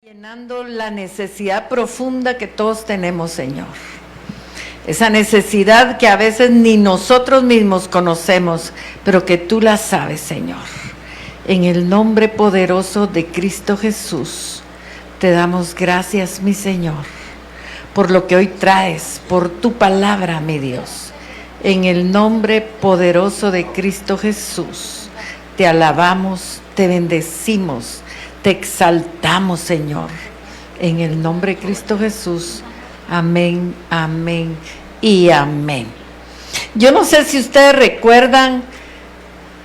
Llenando la necesidad profunda que todos tenemos, Señor. Esa necesidad que a veces ni nosotros mismos conocemos, pero que tú la sabes, Señor. En el nombre poderoso de Cristo Jesús, te damos gracias, mi Señor, por lo que hoy traes, por tu palabra, mi Dios. En el nombre poderoso de Cristo Jesús, te alabamos, te bendecimos, te exaltamos, Señor, en el nombre de Cristo Jesús. Amén, amén y amén. Yo no sé si ustedes recuerdan,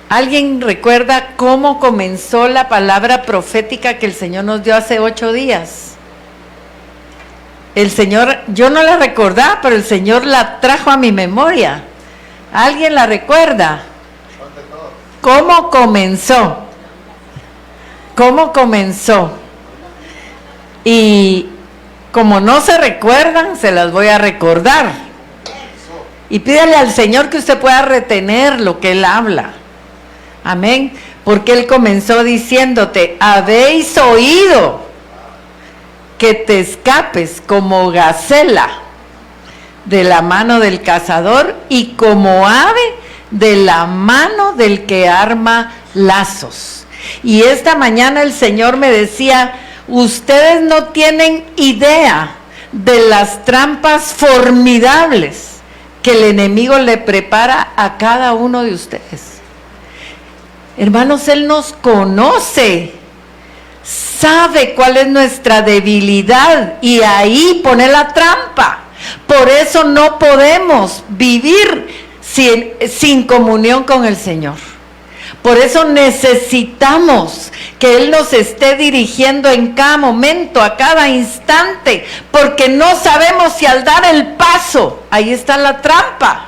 ¿alguien recuerda cómo comenzó la palabra profética que el Señor nos dio hace 8 días? El Señor, yo no la recordaba, pero el Señor la trajo a mi memoria. ¿Alguien la recuerda? ¿Cómo comenzó? ¿Cómo comenzó? Y como no se recuerdan, se las voy a recordar. Y pídale al Señor que usted pueda retener lo que Él habla. Amén. Porque Él comenzó diciéndote: habéis oído que te escapes como gacela de la mano del cazador y como ave de la mano del que arma lazos. Y esta mañana el Señor me decía: ustedes no tienen idea de las trampas formidables que el enemigo le prepara a cada uno de ustedes. Hermanos, Él nos conoce, sabe cuál es nuestra debilidad y ahí pone la trampa. Por eso no podemos vivir sin comunión con el Señor. Por eso necesitamos que Él nos esté dirigiendo en cada momento, a cada instante, porque no sabemos si al dar el paso, ahí está la trampa.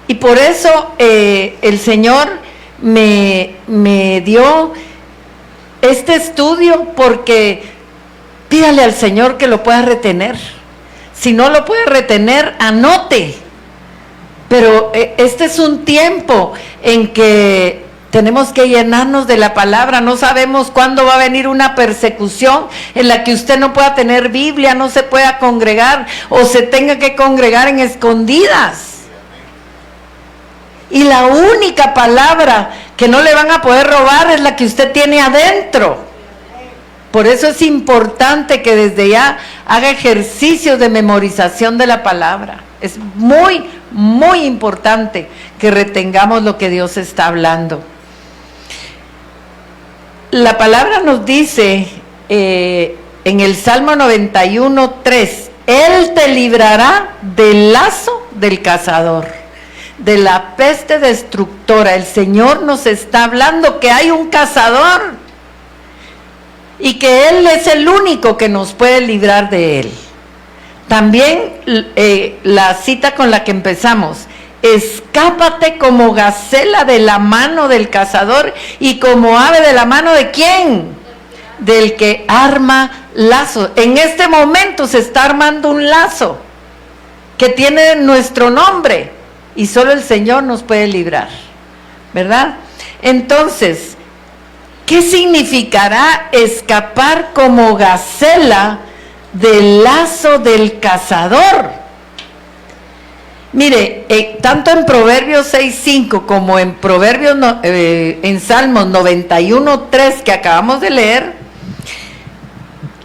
Y por eso el Señor me dio este estudio, porque pídale al Señor que lo pueda retener. Si no lo puede retener, anote. Pero este es un tiempo en que tenemos que llenarnos de la palabra. No sabemos cuándo va a venir una persecución en la que usted no pueda tener Biblia, no se pueda congregar o se tenga que congregar en escondidas. Y la única palabra que no le van a poder robar es la que usted tiene adentro. Por eso es importante que desde ya haga ejercicios de memorización de la palabra. Es muy, muy importante que retengamos lo que Dios está hablando. La palabra nos dice en el Salmo 91:3, Él te librará del lazo del cazador, de la peste destructora. El Señor nos está hablando que hay un cazador y que Él es el único que nos puede librar de él. También la cita con la que empezamos: escápate como gacela de la mano del cazador y como ave de la mano ¿de quién? Del que arma lazos. En este momento se está armando un lazo que tiene nuestro nombre y solo el Señor nos puede librar, ¿verdad? Entonces, ¿qué significará escapar como gacela del lazo del cazador? Mire, tanto en Proverbios 6:5 como en Proverbios en Salmos 91:3 que acabamos de leer,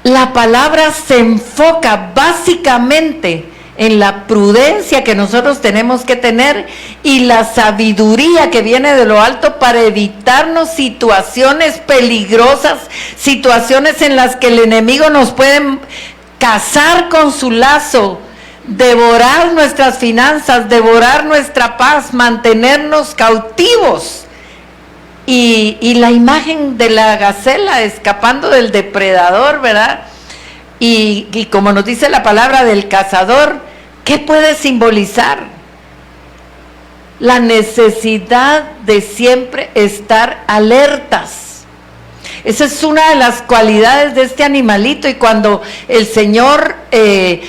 la palabra se enfoca básicamente en la prudencia que nosotros tenemos que tener y la sabiduría que viene de lo alto para evitarnos situaciones peligrosas, situaciones en las que el enemigo nos puede cazar con su lazo, devorar nuestras finanzas, devorar nuestra paz, mantenernos cautivos. Y la imagen de la gacela escapando del depredador, ¿verdad? Y como nos dice la palabra del cazador, ¿qué puede simbolizar? La necesidad de siempre estar alertas. Esa es una de las cualidades de este animalito, y cuando el Señor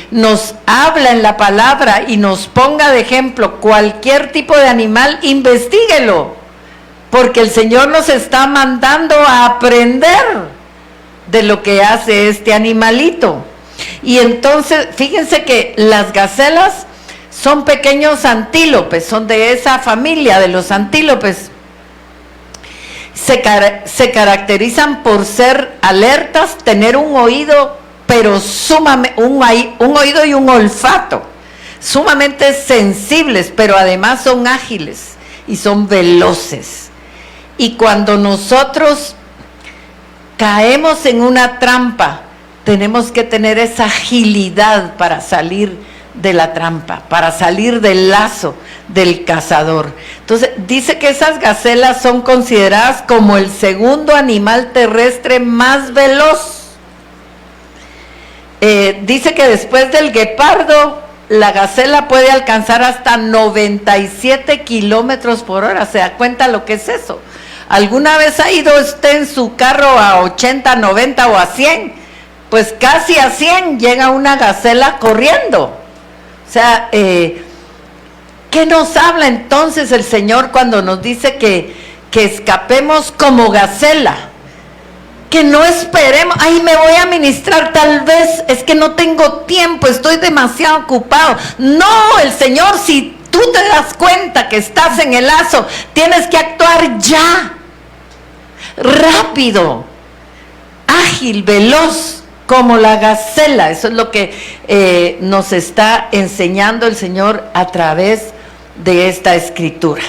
nos habla en la palabra y nos ponga de ejemplo cualquier tipo de animal, investíguelo, porque el Señor nos está mandando a aprender de lo que hace este animalito. Y entonces, fíjense que las gacelas son pequeños antílopes, son de esa familia de los antílopes. Se caracterizan por ser alertas, tener un oído, pero un oído y un olfato sumamente sensibles, pero además son ágiles y son veloces. Y cuando nosotros caemos en una trampa, tenemos que tener esa agilidad para salir de la trampa, para salir del lazo del cazador. Entonces, dice que esas gacelas son consideradas como el segundo animal terrestre más veloz. Dice que después del guepardo, la gacela puede alcanzar hasta 97 kilómetros por hora. ¿Se da cuenta lo que es eso? ¿Alguna vez ha ido usted en su carro a 80, 90 o a 100? Pues casi a 100 llega una gacela corriendo. O sea, ¿qué nos habla entonces el Señor cuando nos dice que escapemos como gacela? Que no esperemos, ay, me voy a ministrar, tal vez es que no tengo tiempo, estoy demasiado ocupado. No, el Señor, si tú te das cuenta que estás en el lazo, tienes que actuar ya, rápido, ágil, veloz, como la gacela. Eso es lo que nos está enseñando el Señor a través de esta escritura.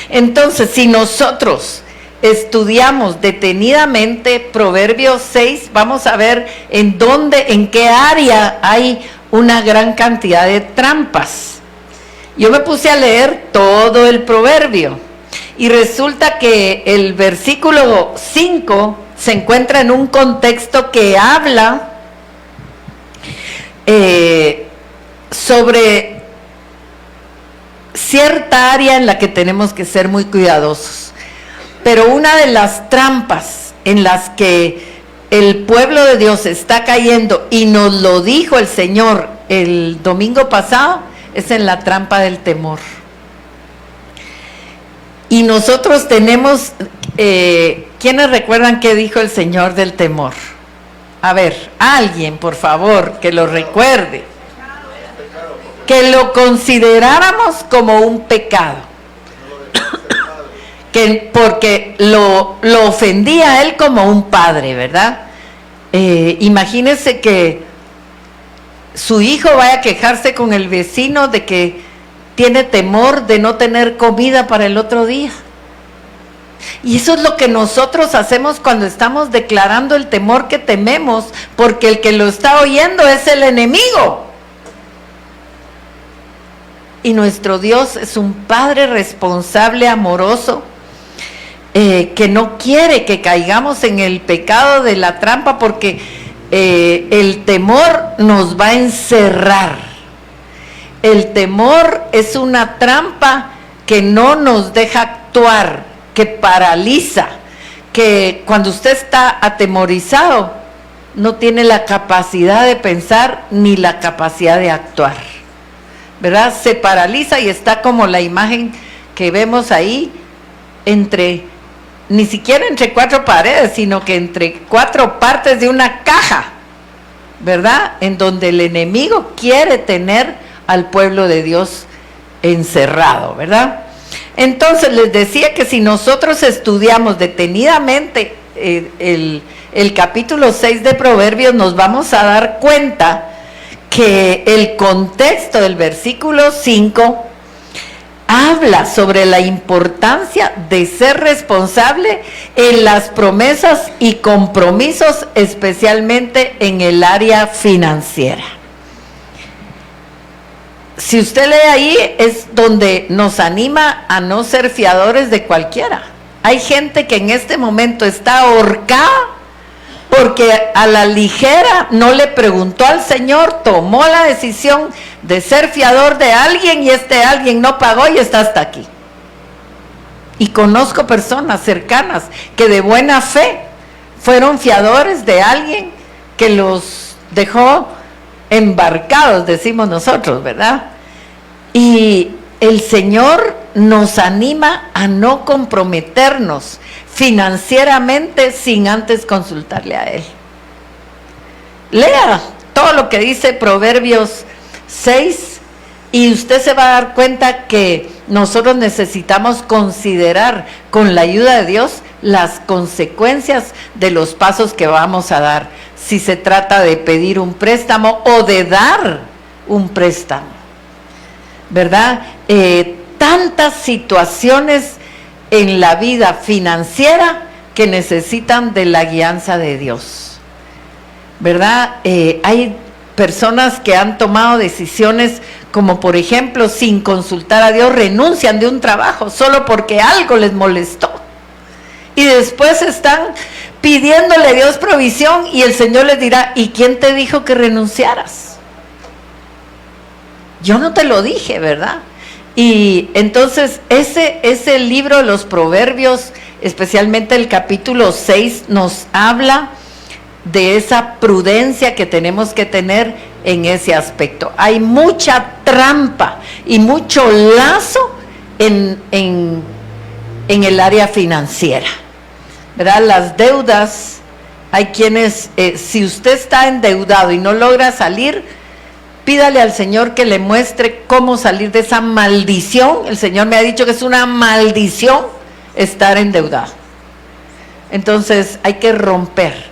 Entonces, si nosotros estudiamos detenidamente Proverbios 6, vamos a ver en qué área hay una gran cantidad de trampas. Yo me puse a leer todo el proverbio y resulta que el versículo 5 se encuentra en un contexto que habla sobre cierta área en la que tenemos que ser muy cuidadosos. Pero una de las trampas en las que el pueblo de Dios está cayendo, y nos lo dijo el Señor el domingo pasado, es en la trampa del temor. Y nosotros tenemos, ¿quiénes recuerdan qué dijo el Señor del temor? A ver, alguien, por favor, que lo recuerde. Que lo consideráramos como un pecado. Porque lo ofendía a él como un padre, ¿verdad? Imagínense que su hijo vaya a quejarse con el vecino de que tiene temor de no tener comida para el otro día. Y eso es lo que nosotros hacemos cuando estamos declarando el temor que tememos, porque el que lo está oyendo es el enemigo. Y nuestro Dios es un Padre responsable, amoroso, que no quiere que caigamos en el pecado de la trampa, porque el temor nos va a encerrar. El temor es una trampa que no nos deja actuar, que paraliza, que cuando usted está atemorizado no tiene la capacidad de pensar ni la capacidad de actuar, ¿verdad? Se paraliza y está como la imagen que vemos ahí, ni siquiera entre cuatro paredes, sino que entre cuatro partes de una caja, ¿verdad? En donde el enemigo quiere tener al pueblo de Dios encerrado, ¿verdad? Entonces les decía que si nosotros estudiamos detenidamente el capítulo 6 de Proverbios, nos vamos a dar cuenta que el contexto del versículo 5 habla sobre la importancia de ser responsable en las promesas y compromisos, especialmente en el área financiera. Si usted lee ahí, es donde nos anima a no ser fiadores de cualquiera. Hay gente que en este momento está ahorcada porque a la ligera no le preguntó al Señor, tomó la decisión de ser fiador de alguien y este alguien no pagó y está hasta aquí. Y conozco personas cercanas que de buena fe fueron fiadores de alguien que los dejó embarcados, decimos nosotros, ¿verdad? Y el Señor nos anima a no comprometernos financieramente sin antes consultarle a Él. lea todo lo que dice Proverbios 6 y usted se va a dar cuenta que nosotros necesitamos considerar con la ayuda de Dios las consecuencias de los pasos que vamos a dar, si se trata de pedir un préstamo o de dar un préstamo, ¿verdad? Tantas situaciones en la vida financiera que necesitan de la guianza de Dios, ¿verdad? Hay personas que han tomado decisiones como, por ejemplo, sin consultar a Dios, renuncian de un trabajo solo porque algo les molestó. Y después están pidiéndole a Dios provisión y el Señor les dirá, ¿y quién te dijo que renunciaras? Yo no te lo dije, ¿verdad? Y entonces ese libro de los Proverbios, especialmente el capítulo 6, nos habla de esa prudencia que tenemos que tener en ese aspecto. Hay mucha trampa y mucho lazo en el área financiera, ¿verdad? Las deudas, hay quienes, si usted está endeudado y no logra salir, pídale al Señor que le muestre cómo salir de esa maldición. El Señor me ha dicho que es una maldición estar endeudado. Entonces hay que romper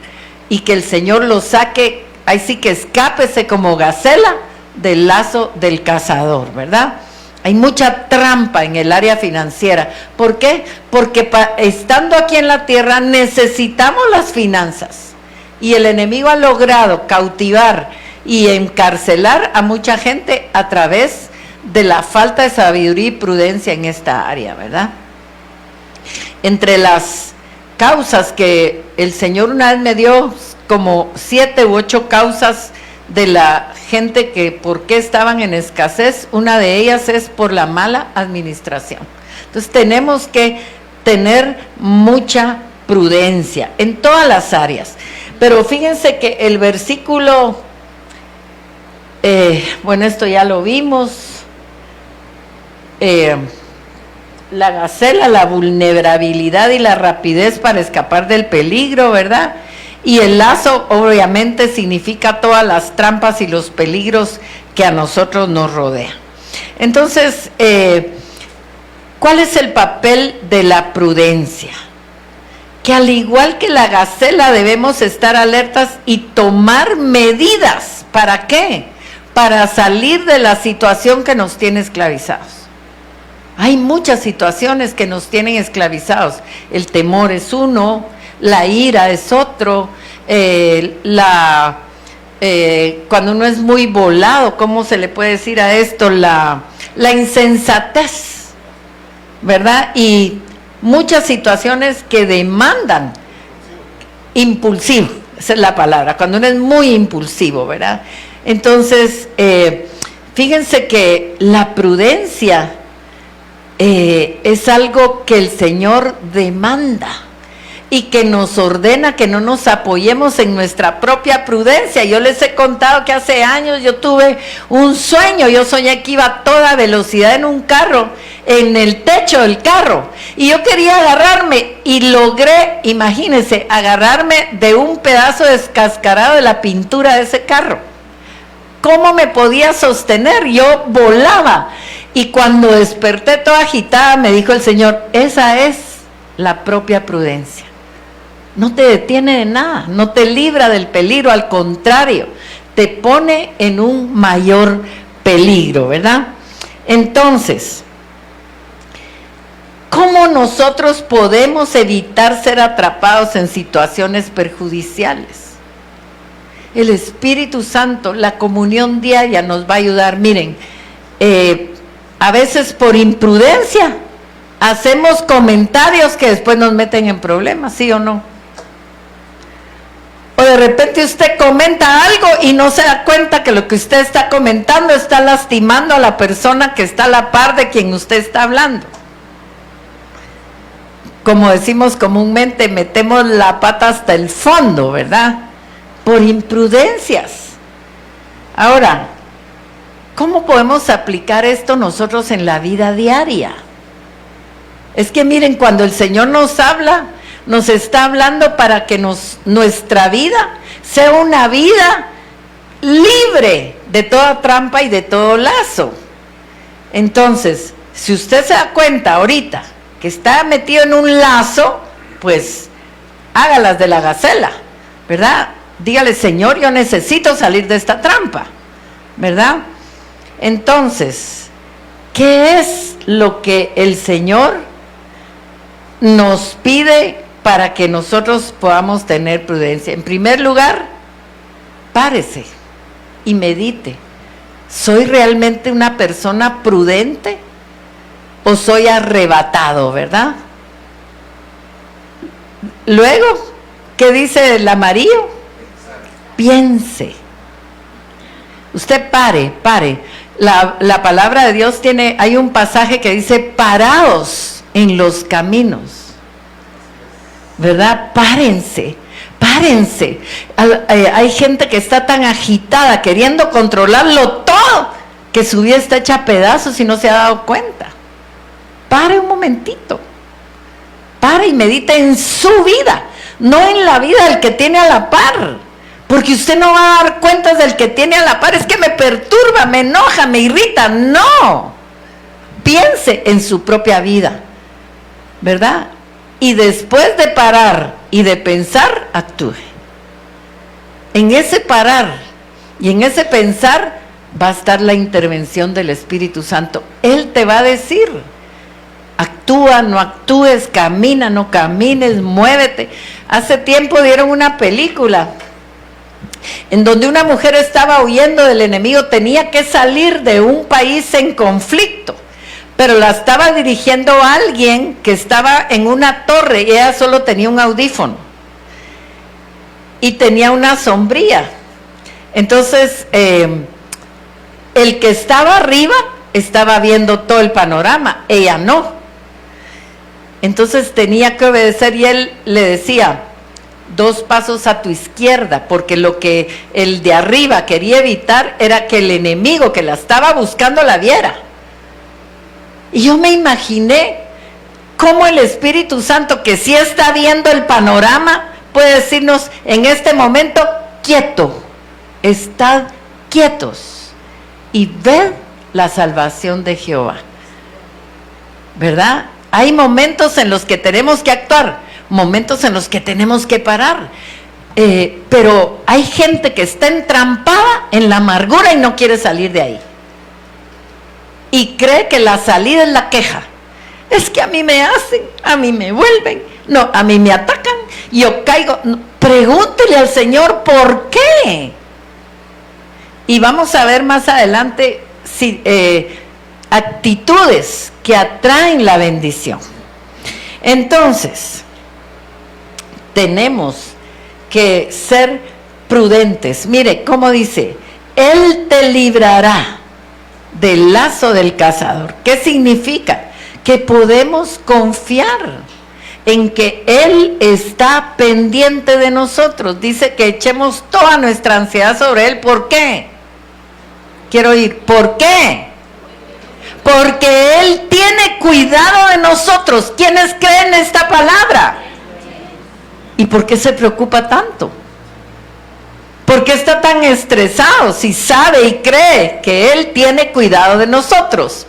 y que el Señor lo saque, ahí sí que escápese como gacela del lazo del cazador, ¿verdad? Hay mucha trampa en el área financiera. ¿Por qué? Porque estando aquí en la tierra necesitamos las finanzas y el enemigo ha logrado cautivar y encarcelar a mucha gente a través de la falta de sabiduría y prudencia en esta área, ¿verdad? Entre las causas que el Señor una vez me dio, como 7 u 8 causas de la gente que por qué estaban en escasez, una de ellas es por la mala administración. Entonces tenemos que tener mucha prudencia en todas las áreas. Pero fíjense que el versículo, bueno, esto ya lo vimos, la gacela, la vulnerabilidad y la rapidez para escapar del peligro, ¿verdad? Y el lazo obviamente significa todas las trampas y los peligros que a nosotros nos rodean. Entonces, ¿cuál es el papel de la prudencia? Que al igual que la gacela debemos estar alertas y tomar medidas. ¿Para qué? Para salir de la situación que nos tiene esclavizados. Hay muchas situaciones que nos tienen esclavizados. El temor es uno, la ira es otro, cuando uno es muy volado, ¿cómo se le puede decir a esto? La insensatez, ¿verdad? Y muchas situaciones que demandan impulsivo, esa es la palabra, cuando uno es muy impulsivo, ¿verdad? Entonces, fíjense que la prudencia es algo que el Señor demanda y que nos ordena que no nos apoyemos en nuestra propia prudencia. Yo les he contado que hace años yo tuve un sueño, yo soñé que iba a toda velocidad en un carro, en el techo del carro, y yo quería agarrarme y logré, imagínense, agarrarme de un pedazo descascarado de la pintura de ese carro. ¿Cómo me podía sostener? Yo volaba. Y cuando desperté toda agitada, me dijo el Señor, esa es la propia prudencia. No te detiene de nada, no te libra del peligro, al contrario, te pone en un mayor peligro, ¿verdad? Entonces, ¿cómo nosotros podemos evitar ser atrapados en situaciones perjudiciales? El Espíritu Santo, la comunión diaria nos va a ayudar. Miren, a veces por imprudencia hacemos comentarios que después nos meten en problemas, ¿sí o no? O de repente usted comenta algo y no se da cuenta que lo que usted está comentando está lastimando a la persona que está a la par de quien usted está hablando. Como decimos comúnmente, metemos la pata hasta el fondo, ¿verdad? Por imprudencias. Ahora, ¿cómo podemos aplicar esto nosotros en la vida diaria? Es que miren, cuando el Señor nos habla, nos está hablando para que nuestra vida sea una vida libre de toda trampa y de todo lazo. Entonces, si usted se da cuenta ahorita que está metido en un lazo, pues hágalas de la gacela, ¿verdad? Dígale, Señor, yo necesito salir de esta trampa, ¿verdad? Entonces, ¿qué es lo que el Señor nos pide para que nosotros podamos tener prudencia? En primer lugar, párese y medite. ¿Soy realmente una persona prudente o soy arrebatado, verdad? Luego, ¿qué dice el amarillo? Piense. Usted pare. La palabra de Dios hay un pasaje que dice, paraos en los caminos, ¿verdad? Párense. Hay gente que está tan agitada, queriendo controlarlo todo, que su vida está hecha a pedazos y no se ha dado cuenta. Pare un momentito. Pare y medite en su vida, no en la vida del que tiene a la par. Porque usted no va a dar cuentas del que tiene a la par. Es que me perturba, me enoja, me irrita. No. Piense en su propia vida, ¿verdad? Y después de parar y de pensar, actúe. En ese parar y en ese pensar va a estar la intervención del Espíritu Santo. Él te va a decir, actúa, no actúes, camina, no camines, muévete. Hace tiempo dieron una película en donde una mujer estaba huyendo del enemigo, tenía que salir de un país en conflicto, pero la estaba dirigiendo a alguien que estaba en una torre y ella solo tenía un audífono y tenía una sombría. Entonces el que estaba arriba estaba viendo todo el panorama, ella no. Entonces tenía que obedecer y él le decía, 2 pasos a tu izquierda, porque lo que el de arriba quería evitar era que el enemigo que la estaba buscando la viera. Y yo me imaginé cómo el Espíritu Santo, que sí está viendo el panorama, puede decirnos en este momento, quieto, estad quietos y ved la salvación de Jehová, ¿verdad? Hay momentos en los que tenemos que actuar, momentos en los que tenemos que parar, pero hay gente que está entrampada en la amargura y no quiere salir de ahí y cree que la salida es la queja. Es que a mí me hacen, a mí me vuelven, no, a mí me atacan, yo caigo. No, pregúntele al Señor por qué. Y vamos a ver más adelante actitudes que atraen la bendición. Entonces, tenemos que ser prudentes. Mire cómo dice, Él te librará del lazo del cazador. ¿Qué significa? Que podemos confiar en que Él está pendiente de nosotros. Dice que echemos toda nuestra ansiedad sobre Él. ¿Por qué? Quiero oír, ¿por qué? Porque Él tiene cuidado de nosotros. ¿Quiénes creen esta palabra? ¿Y por qué se preocupa tanto? ¿Por qué está tan estresado si sabe y cree que Él tiene cuidado de nosotros?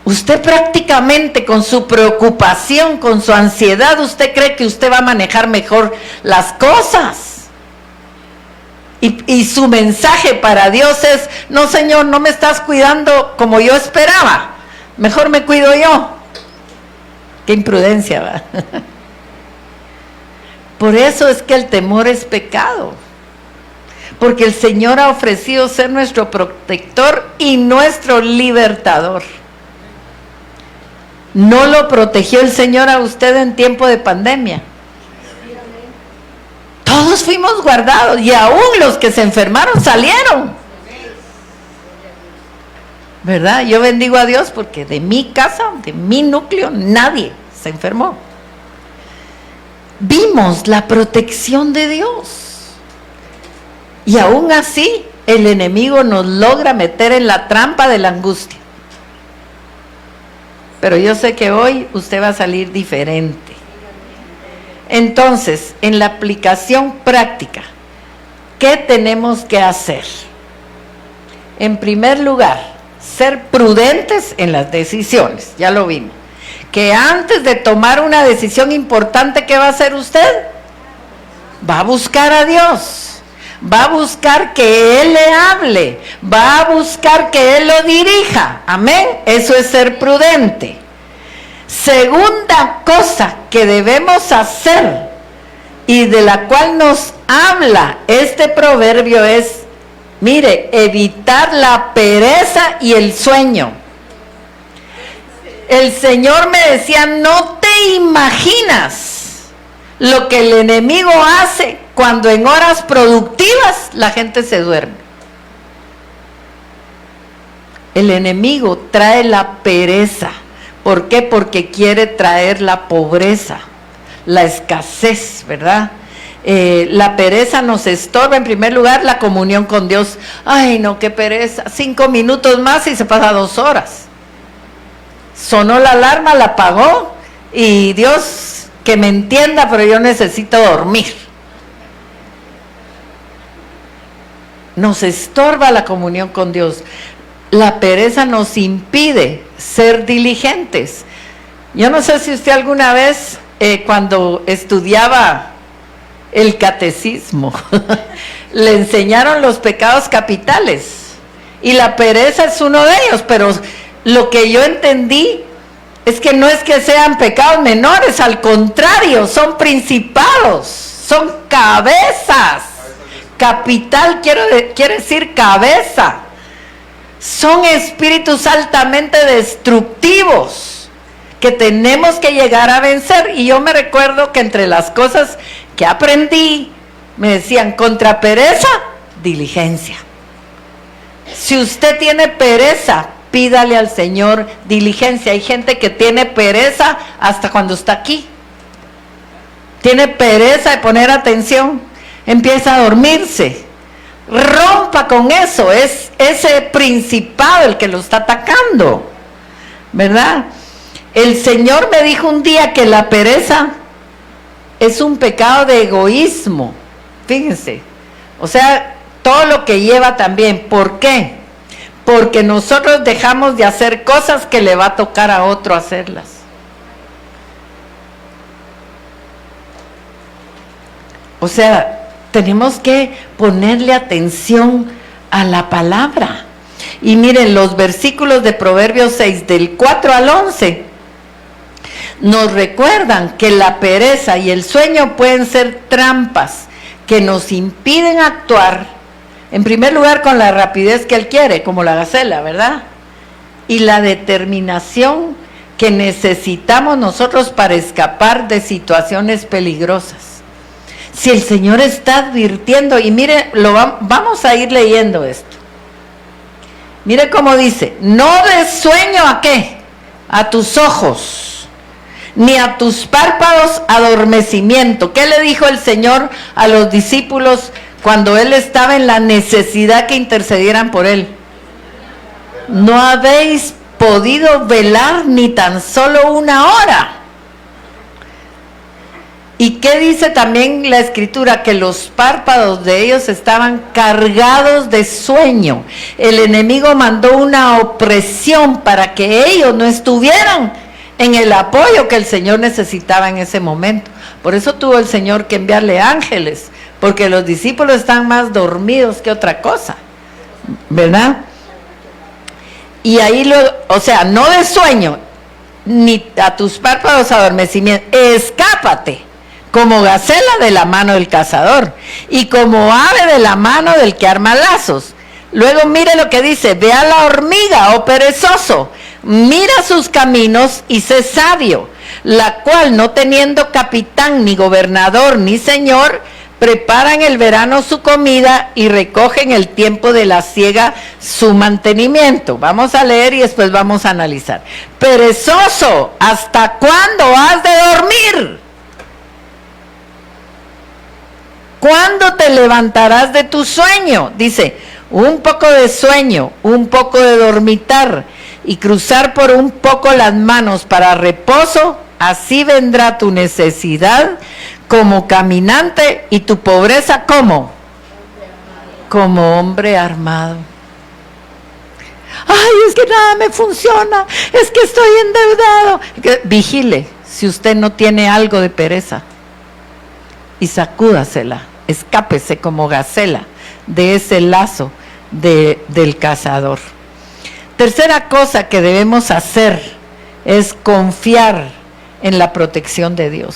Usted prácticamente con su preocupación, con su ansiedad, usted cree que usted va a manejar mejor las cosas. Y su mensaje para Dios es, no Señor, no me estás cuidando como yo esperaba, mejor me cuido yo. Qué imprudencia, ¿verdad? Por eso es que el temor es pecado, porque el Señor ha ofrecido ser nuestro protector y nuestro libertador. ¿No lo protegió el Señor a usted en tiempo de pandemia? Todos fuimos guardados y aún los que se enfermaron salieron, ¿verdad? Yo bendigo a Dios porque de mi casa, de mi núcleo, nadie se enfermó. Vimos la protección de Dios y aún así el enemigo nos logra meter en la trampa de la angustia. Pero yo sé que hoy usted va a salir diferente. Entonces, en la aplicación práctica, ¿qué tenemos que hacer? En primer lugar, ser prudentes en las decisiones, ya lo vimos. Que antes de tomar una decisión importante, ¿qué va a hacer usted? Va a buscar a Dios. Va a buscar que Él le hable, va a buscar que Él lo dirija, amén, eso es ser prudente. Segunda cosa que debemos hacer y de la cual nos habla este proverbio es, mire, evitar la pereza y el sueño. El Señor me decía, no te imaginas lo que el enemigo hace cuando en horas productivas la gente se duerme. El enemigo trae la pereza. ¿Por qué? Porque quiere traer la pobreza, la escasez, ¿verdad? La pereza nos estorba, en primer lugar, la comunión con Dios. Ay, no, qué pereza, 5 minutos más y se pasa 2 horas. Sonó la alarma, la apagó y Dios... que me entienda, pero yo necesito dormir. Nos estorba la comunión con Dios. La pereza nos impide ser diligentes. Yo no sé si usted alguna vez, cuando estudiaba el catecismo, le enseñaron los pecados capitales. Y la pereza es uno de ellos, pero lo que yo entendí es que no es que sean pecados menores, al contrario, son principados, son cabezas. Capital quiere decir cabeza. Son espíritus altamente destructivos que tenemos que llegar a vencer. Y yo me recuerdo que entre las cosas que aprendí, me decían, contra pereza, diligencia. Si usted tiene pereza, pídale al Señor diligencia. Hay gente que tiene pereza hasta cuando está aquí. Tiene pereza de poner atención. Empieza a dormirse. Rompa con eso. Es ese principado el que lo está atacando, ¿verdad? El Señor me dijo un día que la pereza es un pecado de egoísmo. Fíjense. O sea, todo lo que lleva también. ¿Por qué? Porque nosotros dejamos de hacer cosas que le va a tocar a otro hacerlas. O sea, tenemos que ponerle atención a la palabra. Y miren, los versículos de Proverbios 6, del 4 al 11, nos recuerdan que la pereza y el sueño pueden ser trampas que nos impiden actuar. En primer lugar, con la rapidez que Él quiere, como la gacela, ¿verdad? Y la determinación que necesitamos nosotros para escapar de situaciones peligrosas. Si el Señor está advirtiendo, y mire, vamos a ir leyendo esto. Mire cómo dice, no des sueño ¿a qué? A tus ojos, ni a tus párpados adormecimiento. ¿Qué le dijo el Señor a los discípulos cuando Él estaba en la necesidad que intercedieran por Él? No habéis podido velar ni tan solo 1 hora. ¿Y qué dice también la Escritura? Que los párpados de ellos estaban cargados de sueño. El enemigo mandó una opresión para que ellos no estuvieran en el apoyo que el Señor necesitaba en ese momento. Por eso tuvo el Señor que enviarle ángeles, porque los discípulos están más dormidos que otra cosa, ¿verdad? Y ahí o sea, no de sueño, ni a tus párpados adormecimiento, escápate, como gacela de la mano del cazador, y como ave de la mano del que arma lazos. Luego mire lo que dice, ve a la hormiga, oh perezoso, mira sus caminos y sé sabio, la cual no teniendo capitán, ni gobernador, ni señor, prepara en el verano su comida y recoge en el tiempo de la siega su mantenimiento. Vamos a leer y después vamos a analizar. Perezoso, ¿hasta cuándo has de dormir? ¿Cuándo te levantarás de tu sueño? Dice, un poco de sueño, un poco de dormitar y cruzar por un poco las manos para reposo, así vendrá tu necesidad como caminante y tu pobreza como hombre armado. Ay, es que nada me funciona, es que estoy endeudado. Vigile, si usted no tiene algo de pereza, y sacúdasela, escápese como gacela de ese lazo del cazador. Tercera cosa que debemos hacer es confiar en la protección de Dios.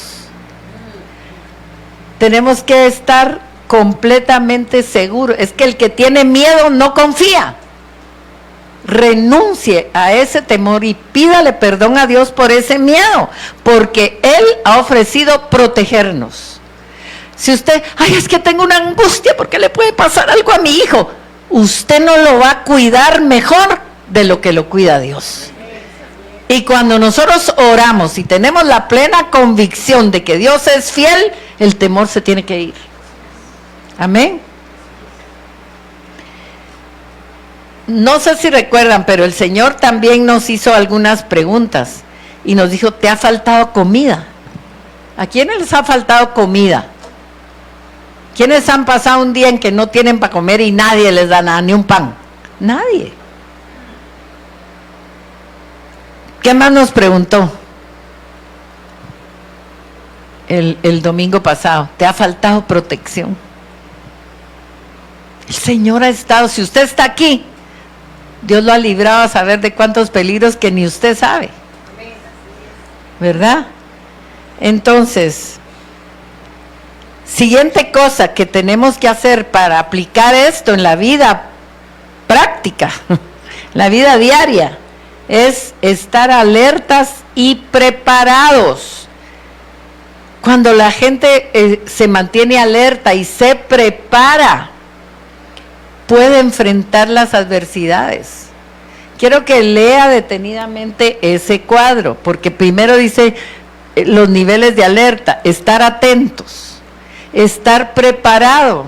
Tenemos que estar completamente seguros. Es que el que tiene miedo no confía. Renuncie a ese temor y pídale perdón a Dios por ese miedo, porque Él ha ofrecido protegernos. Si usted, ay, es que tengo una angustia porque le puede pasar algo a mi hijo, usted no lo va a cuidar mejor de lo que lo cuida Dios. Y cuando nosotros oramos y tenemos la plena convicción de que Dios es fiel, el temor se tiene que ir. Amén. No sé si recuerdan, pero el Señor también nos hizo algunas preguntas y nos dijo, ¿te ha faltado comida? ¿A quiénes les ha faltado comida? ¿Quiénes han pasado un día en que no tienen para comer y nadie les da nada, ni un pan? Nadie. ¿Qué más nos preguntó el domingo pasado? ¿Te ha faltado protección? El Señor ha estado, si usted está aquí, Dios lo ha librado a saber de cuántos peligros que ni usted sabe, ¿verdad? Entonces, siguiente cosa que tenemos que hacer para aplicar esto en la vida práctica, la vida diaria, es estar alertas y preparados. Cuando la gente se mantiene alerta y se prepara, puede enfrentar las adversidades. Quiero que lea detenidamente ese cuadro, porque primero dice los niveles de alerta, estar atentos, estar preparado.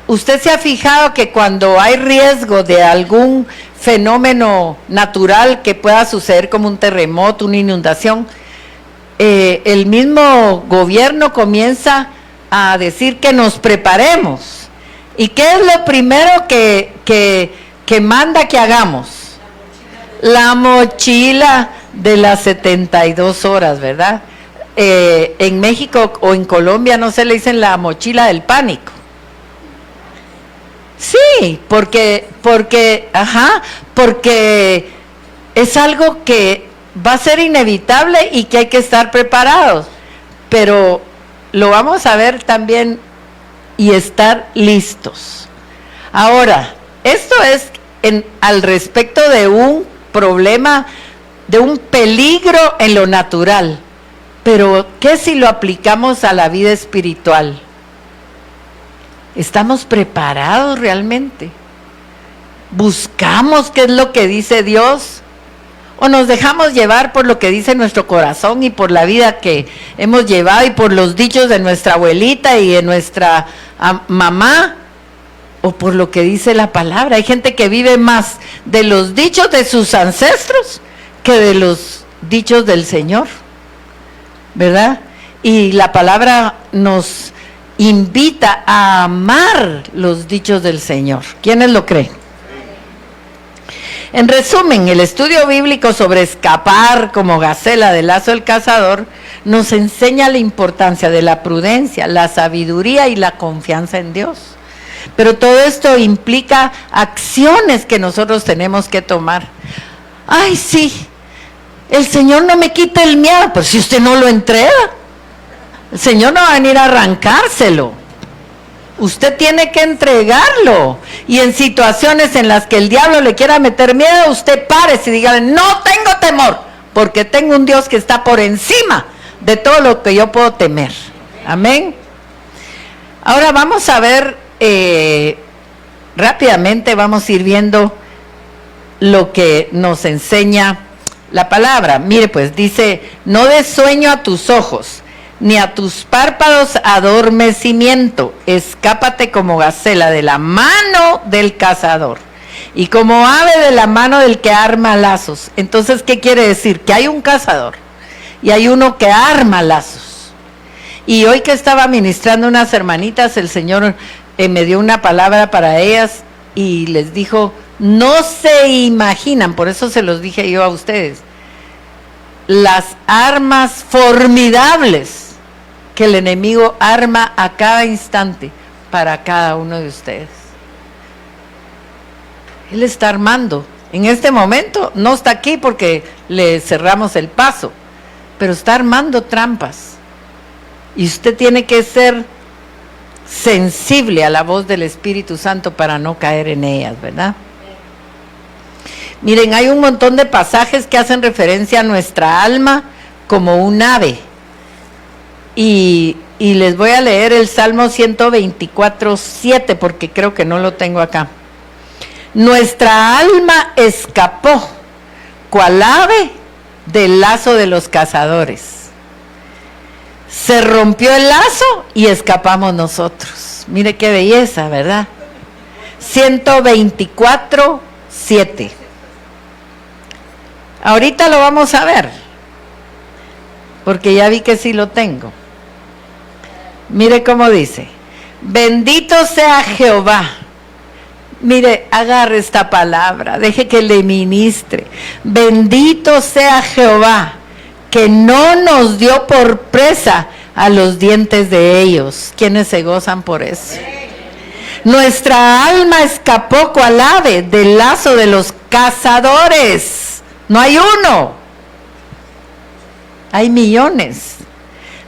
¿Usted se ha fijado que cuando hay riesgo de algún fenómeno natural que pueda suceder como un terremoto, una inundación, el mismo gobierno comienza a decir que nos preparemos? ¿Y qué es lo primero que manda que hagamos? La mochila de las 72 horas, ¿verdad? En México o en Colombia no se le dicen la mochila del pánico. Sí, porque es algo que va a ser inevitable y que hay que estar preparados, pero lo vamos a ver también y estar listos. Ahora, esto es al respecto de un problema, de un peligro en lo natural, pero ¿qué si lo aplicamos a la vida espiritual? ¿Estamos preparados realmente? ¿Buscamos qué es lo que dice Dios? ¿O nos dejamos llevar por lo que dice nuestro corazón y por la vida que hemos llevado y por los dichos de nuestra abuelita y de nuestra mamá? ¿O por lo que dice la palabra? Hay gente que vive más de los dichos de sus ancestros que de los dichos del Señor, ¿verdad? Y la palabra nos invita a amar los dichos del Señor. ¿Quiénes lo creen? En resumen, el estudio bíblico sobre escapar como gacela del lazo del cazador nos enseña la importancia de la prudencia, la sabiduría y la confianza en Dios. Pero todo esto implica acciones que nosotros tenemos que tomar. Ay, sí, el Señor no me quita el miedo, pero si usted no lo entrega, el Señor no va a venir a arrancárselo. Usted tiene que entregarlo. Y en situaciones en las que el diablo le quiera meter miedo, usted párese y dígale, no tengo temor, porque tengo un Dios que está por encima de todo lo que yo puedo temer. Amén. Ahora vamos a ver, rápidamente vamos a ir viendo lo que nos enseña la palabra. Mire pues, dice, no des sueño a tus ojos, ni a tus párpados adormecimiento. Escápate como gacela de la mano del cazador y como ave de la mano del que arma lazos. Entonces, ¿qué quiere decir? Que hay un cazador y hay uno que arma lazos. Y hoy que estaba ministrando unas hermanitas, el Señor me dio una palabra para ellas y les dijo, no se imaginan, por eso se los dije yo a ustedes, las armas formidables que el enemigo arma a cada instante para cada uno de ustedes. Él está armando. En este momento no está aquí porque le cerramos el paso, pero está armando trampas. Y usted tiene que ser sensible a la voz del Espíritu Santo para no caer en ellas, ¿verdad? Miren, hay un montón de pasajes que hacen referencia a nuestra alma como un ave. Y les voy a leer el Salmo 124:7 porque creo que no lo tengo acá. Nuestra alma escapó, cual ave del lazo de los cazadores. Se rompió el lazo y escapamos nosotros. Mire qué belleza, ¿verdad? 124:7. Ahorita lo vamos a ver, porque ya vi que sí lo tengo. Mire cómo dice, bendito sea Jehová. Mire, agarre esta palabra, deje que le ministre. Bendito sea Jehová, que no nos dio por presa a los dientes de ellos. ¿Quiénes se gozan por eso? Nuestra alma escapó cual ave del lazo de los cazadores. No hay uno, hay millones.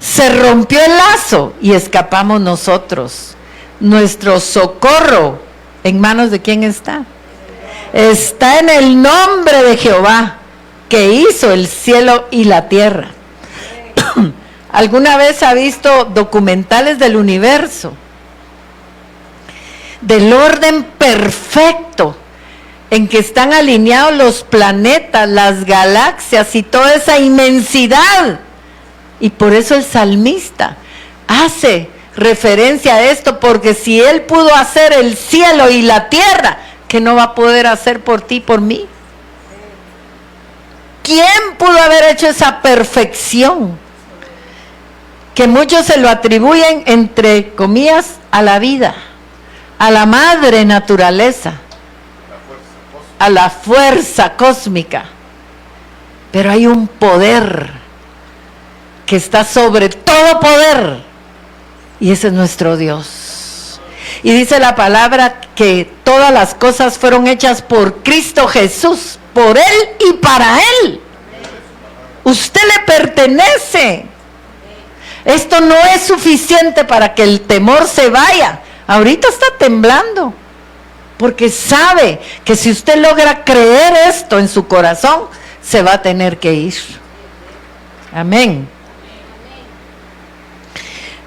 Se rompió el lazo y escapamos nosotros. Nuestro socorro, ¿en manos de quién está? Está en el nombre de Jehová, que hizo el cielo y la tierra. ¿Alguna vez ha visto documentales del universo? Del orden perfecto en que están alineados los planetas, las galaxias y toda esa inmensidad. Y por eso el salmista hace referencia a esto, porque si él pudo hacer el cielo y la tierra, ¿qué no va a poder hacer por ti y por mí? ¿Quién pudo haber hecho esa perfección? Que muchos se lo atribuyen, entre comillas, a la vida, a la madre naturaleza, a la fuerza cósmica. Pero hay un poder que está sobre todo poder, y ese es nuestro Dios. Y dice la palabra que todas las cosas fueron hechas por Cristo Jesús, por Él y para Él. Usted le pertenece. Esto no es suficiente para que el temor se vaya. Ahorita está temblando, porque sabe que si usted logra creer esto en su corazón, se va a tener que ir. Amén.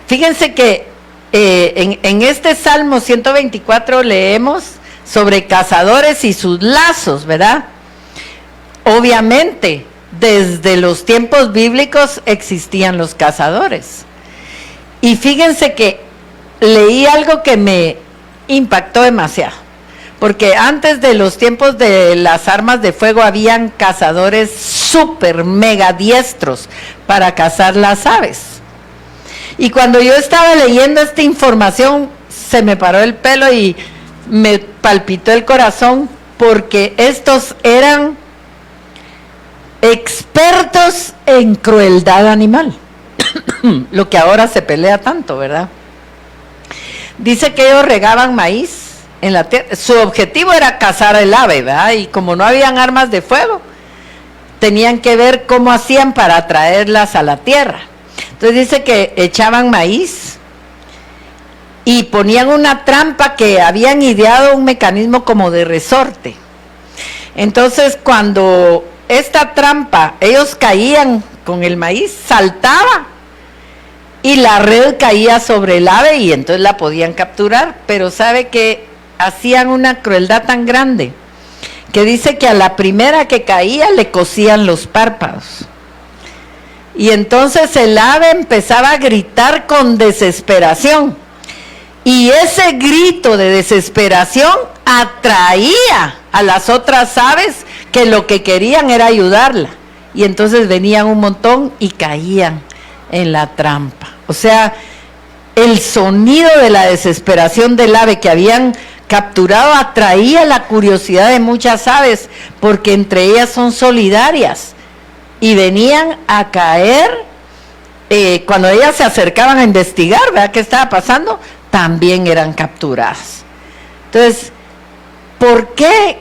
Fíjense que en este Salmo 124 leemos sobre cazadores y sus lazos, ¿verdad? Obviamente, desde los tiempos bíblicos existían los cazadores. Y fíjense que leí algo que me impactó demasiado, porque antes de los tiempos de las armas de fuego habían cazadores súper mega diestros para cazar las aves. Y cuando yo estaba leyendo esta información, se me paró el pelo y me palpitó el corazón, porque estos eran expertos en crueldad animal, lo que ahora se pelea tanto, ¿verdad? Dice que ellos regaban maíz en la tierra. Su objetivo era cazar el ave, ¿verdad? Y como no habían armas de fuego, tenían que ver cómo hacían para traerlas a la tierra. Entonces dice que echaban maíz y ponían una trampa que habían ideado, un mecanismo como de resorte. Entonces cuando esta trampa, ellos caían con el maíz, saltaba y la red caía sobre el ave y entonces la podían capturar. Pero sabe que hacían una crueldad tan grande que dice que a la primera que caía le cosían los párpados. Y entonces el ave empezaba a gritar con desesperación. Y ese grito de desesperación atraía a las otras aves que lo que querían era ayudarla. y entonces venían un montón y caían en la trampa. O sea, el sonido de la desesperación del ave que habían capturado atraía la curiosidad de muchas aves, porque entre ellas son solidarias, y venían a caer, cuando ellas se acercaban a investigar, ¿verdad?, qué estaba pasando, también eran capturadas. Entonces, ¿por qué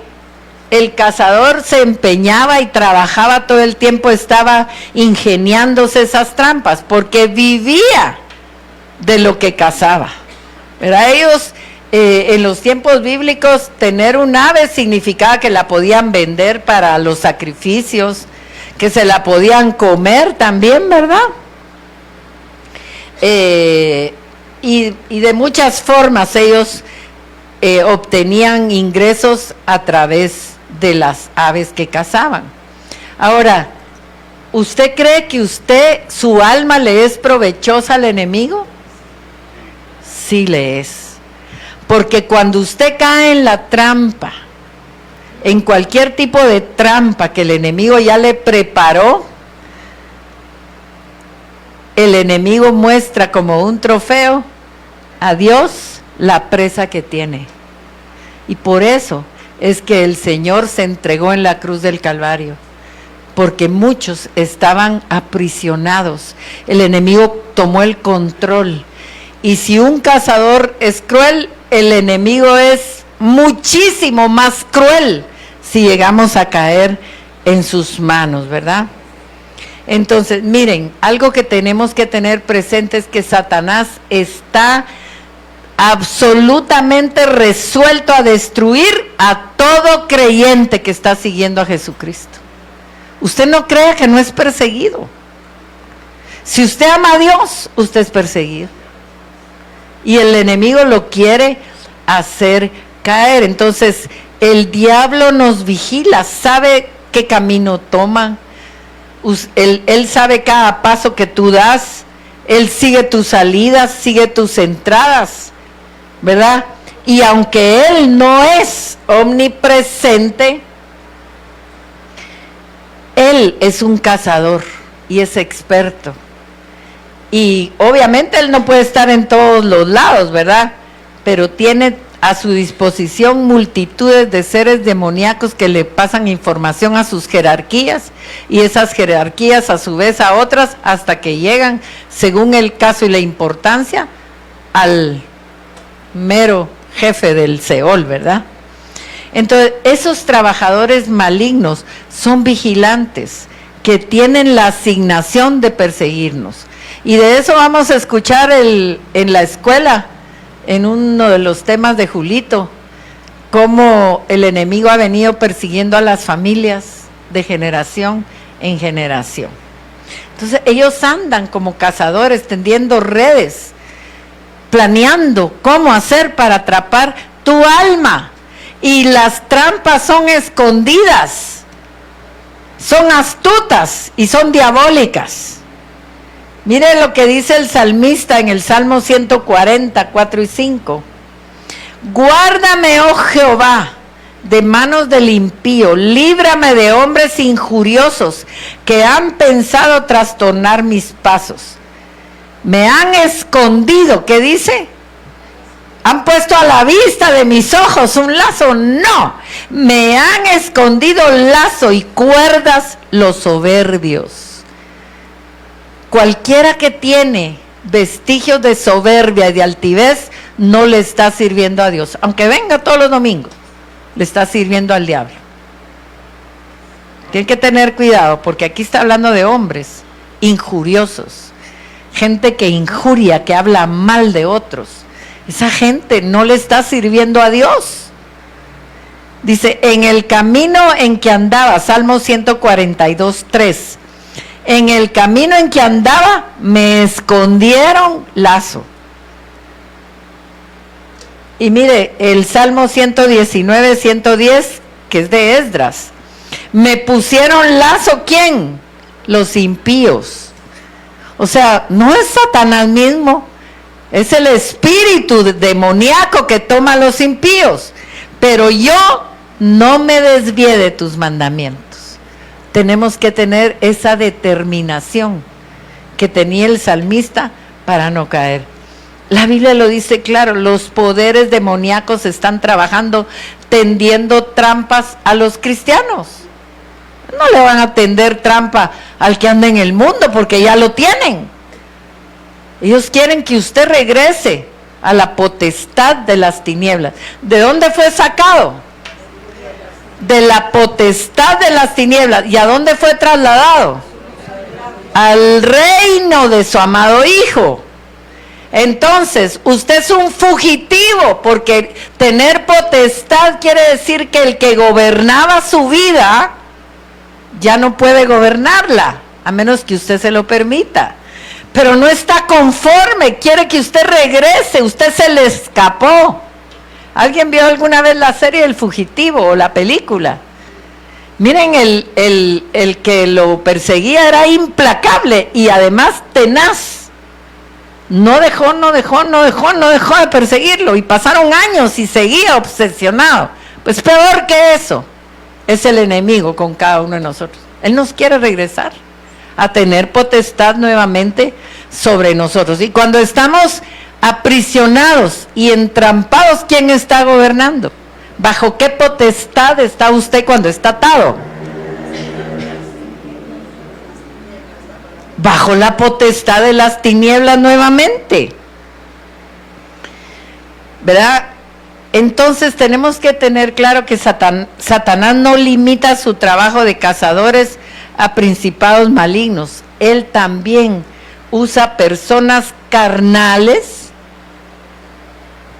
el cazador se empeñaba y trabajaba todo el tiempo, estaba ingeniándose esas trampas? Porque vivía de lo que cazaba, ¿verdad? Ellos, en los tiempos bíblicos, tener un ave significaba que la podían vender para los sacrificios, que se la podían comer también, ¿verdad? Y de muchas formas ellos obtenían ingresos a través de las aves que cazaban. Ahora, ¿usted cree que su alma le es provechosa al enemigo? Sí le es. Porque cuando usted cae en la trampa, en cualquier tipo de trampa que el enemigo ya le preparó, el enemigo muestra como un trofeo a Dios la presa que tiene. Y por eso es que el Señor se entregó en la cruz del Calvario, porque muchos estaban aprisionados. El enemigo tomó el control. Y si un cazador es cruel, el enemigo es muchísimo más cruel si llegamos a caer en sus manos, ¿verdad? Entonces, miren, algo que tenemos que tener presente es que Satanás está absolutamente resuelto a destruir a todo creyente que está siguiendo a Jesucristo. Usted no crea que no es perseguido. Si usted ama a Dios, usted es perseguido. Y el enemigo lo quiere hacer caer. Entonces, el diablo nos vigila, sabe qué camino toma. Él sabe cada paso que tú das. Él sigue tus salidas, sigue tus entradas, ¿verdad? Y aunque Él no es omnipresente, Él es un cazador y es experto. Y obviamente Él no puede estar en todos los lados, ¿verdad? Pero tiene a su disposición multitudes de seres demoníacos que le pasan información a sus jerarquías, y esas jerarquías a su vez a otras, hasta que llegan, según el caso y la importancia, al mero jefe del Seol, ¿verdad? Entonces, esos trabajadores malignos son vigilantes que tienen la asignación de perseguirnos. Y de eso vamos a escuchar en la escuela, en uno de los temas de Julito, cómo el enemigo ha venido persiguiendo a las familias de generación en generación. Entonces ellos andan como cazadores, tendiendo redes, planeando cómo hacer para atrapar tu alma. Y las trampas son escondidas, son astutas y son diabólicas. Mire lo que dice el salmista en el Salmo 140, 4 y 5. Guárdame, oh Jehová, de manos del impío, líbrame de hombres injuriosos que han pensado trastornar mis pasos. Me han escondido, ¿qué dice? ¿Han puesto a la vista de mis ojos un lazo? No, me han escondido lazo y cuerdas los soberbios. Cualquiera que tiene vestigios de soberbia y de altivez no le está sirviendo a Dios. Aunque venga todos los domingos, le está sirviendo al diablo. Tienen que tener cuidado, porque aquí está hablando de hombres injuriosos, gente que injuria, que habla mal de otros. Esa gente no le está sirviendo a Dios. Dice, en el camino en que andaba, Salmo 142, 3. En el camino en que andaba, me escondieron lazo. Y mire, el Salmo 119, 110, que es de Esdras. Me pusieron lazo, ¿quién? Los impíos. O sea, no es Satanás mismo, es el espíritu demoníaco que toma a los impíos. Pero yo no me desvié de tus mandamientos. tenemos que tener esa determinación que tenía el salmista para no caer. La Biblia lo dice claro, los poderes demoníacos están trabajando tendiendo trampas a los cristianos. No le van a tender trampa al que anda en el mundo porque ya lo tienen. Ellos quieren que usted regrese a la potestad de las tinieblas. ¿De dónde fue sacado? De la potestad de las tinieblas. ¿Y a dónde fue trasladado? Al reino de su amado Hijo. Entonces, usted es un fugitivo, porque tener potestad quiere decir que el que gobernaba su vida ya no puede gobernarla, a menos que usted se lo permita. Pero no está conforme, quiere que usted regrese, usted se le escapó. ¿Alguien vio alguna vez la serie El Fugitivo o la película? Miren, el que lo perseguía era implacable y además tenaz. No dejó de perseguirlo, y pasaron años y seguía obsesionado. Pues peor que eso es el enemigo con cada uno de nosotros. Él nos quiere regresar a tener potestad nuevamente sobre nosotros. Y cuando estamos aprisionados y entrampados, ¿quién está gobernando? ¿Bajo qué potestad está usted cuando está atado? Bajo la potestad de las tinieblas nuevamente, ¿verdad? Entonces tenemos que tener claro que Satanás no limita su trabajo de cazadores a principados malignos. Él también usa personas carnales,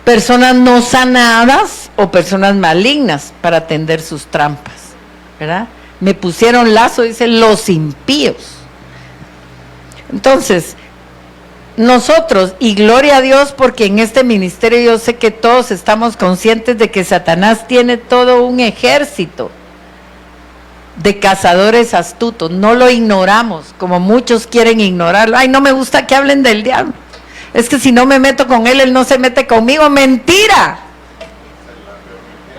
personas no sanadas o personas malignas para tender sus trampas, ¿verdad? Me pusieron lazo, dicen los impíos. Entonces, nosotros, y gloria a Dios, porque en este ministerio yo sé que todos estamos conscientes de que Satanás tiene todo un ejército de cazadores astutos. No lo ignoramos, como muchos quieren ignorarlo. Ay, no me gusta que hablen del diablo. Es que si no me meto con él, él no se mete conmigo. ¡Mentira!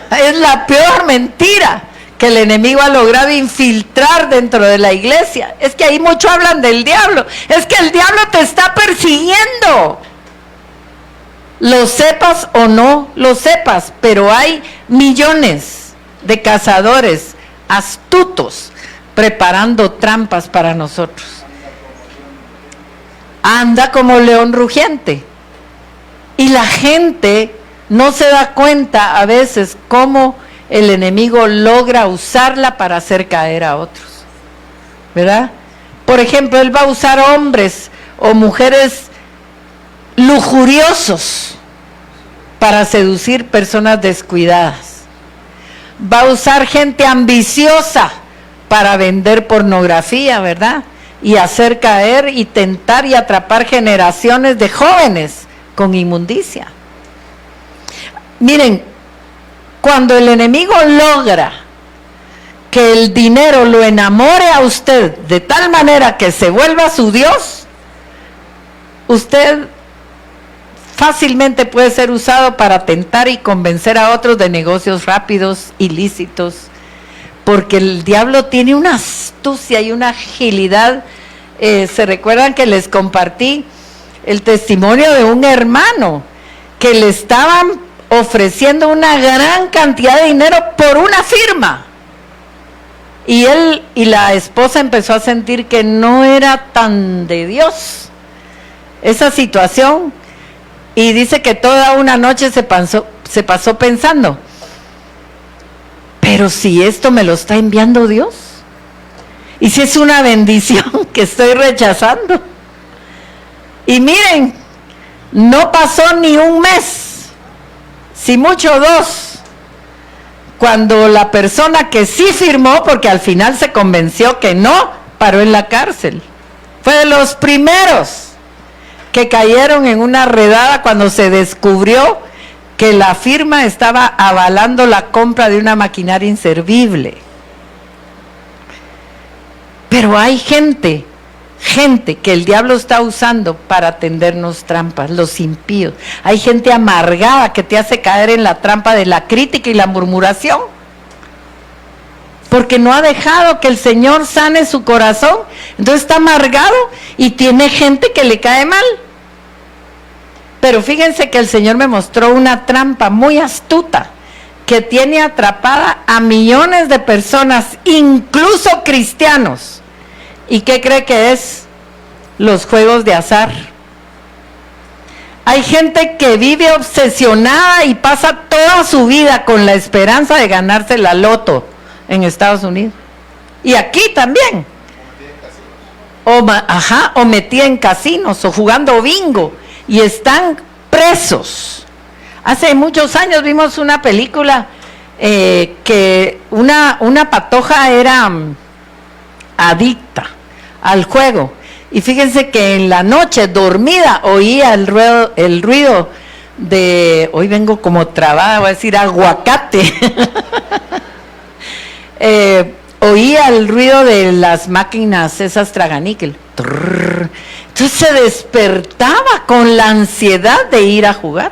Es la peor mentira que el enemigo ha logrado infiltrar dentro de la iglesia. Es que ahí mucho hablan del diablo. Es que el diablo te está persiguiendo. Lo sepas o no lo sepas, pero hay millones de cazadores astutos preparando trampas para nosotros. Anda como león rugiente. Y la gente no se da cuenta a veces cómo el enemigo logra usarla para hacer caer a otros, ¿verdad? Por ejemplo, él va a usar hombres o mujeres lujuriosos para seducir personas descuidadas. Va a usar gente ambiciosa para vender pornografía, ¿verdad? Y hacer caer y tentar y atrapar generaciones de jóvenes con inmundicia. Miren, cuando el enemigo logra que el dinero lo enamore a usted de tal manera que se vuelva su Dios, usted fácilmente puede ser usado para tentar y convencer a otros de negocios rápidos, ilícitos, porque el diablo tiene una astucia y una agilidad. Se recuerdan que les compartí el testimonio de un hermano que le estaban ofreciendo una gran cantidad de dinero por una firma, y él y la esposa empezó a sentir que no era tan de Dios esa situación, y dice que toda una noche se pasó pensando, pero si esto me lo está enviando Dios, y si es una bendición que estoy rechazando. Y miren, no pasó ni un mes, si mucho 2, cuando la persona que sí firmó, porque al final se convenció que no, paró en la cárcel. Fue de los primeros que cayeron en una redada cuando se descubrió que la firma estaba avalando la compra de una maquinaria inservible. Pero hay gente que el diablo está usando para tendernos trampas, los impíos. Hay gente amargada que te hace caer en la trampa de la crítica y la murmuración. porque no ha dejado que el Señor sane su corazón. Entonces está amargado y tiene gente que le cae mal. Pero fíjense que el Señor me mostró una trampa muy astuta que tiene atrapada a millones de personas, incluso cristianos. ¿Y qué cree que es? Los juegos de azar. Hay gente que vive obsesionada y pasa toda su vida con la esperanza de ganarse la loto en Estados Unidos. Y aquí también. O metida en casinos o jugando bingo. Y están presos. Hace muchos años vimos una película que una patoja era adicta al juego. Y fíjense que en la noche, dormida, oía el ruido de, hoy vengo como trabada, voy a decir aguacate. Oía el ruido de las máquinas, esas traganíquel. Entonces se despertaba con la ansiedad de ir a jugar.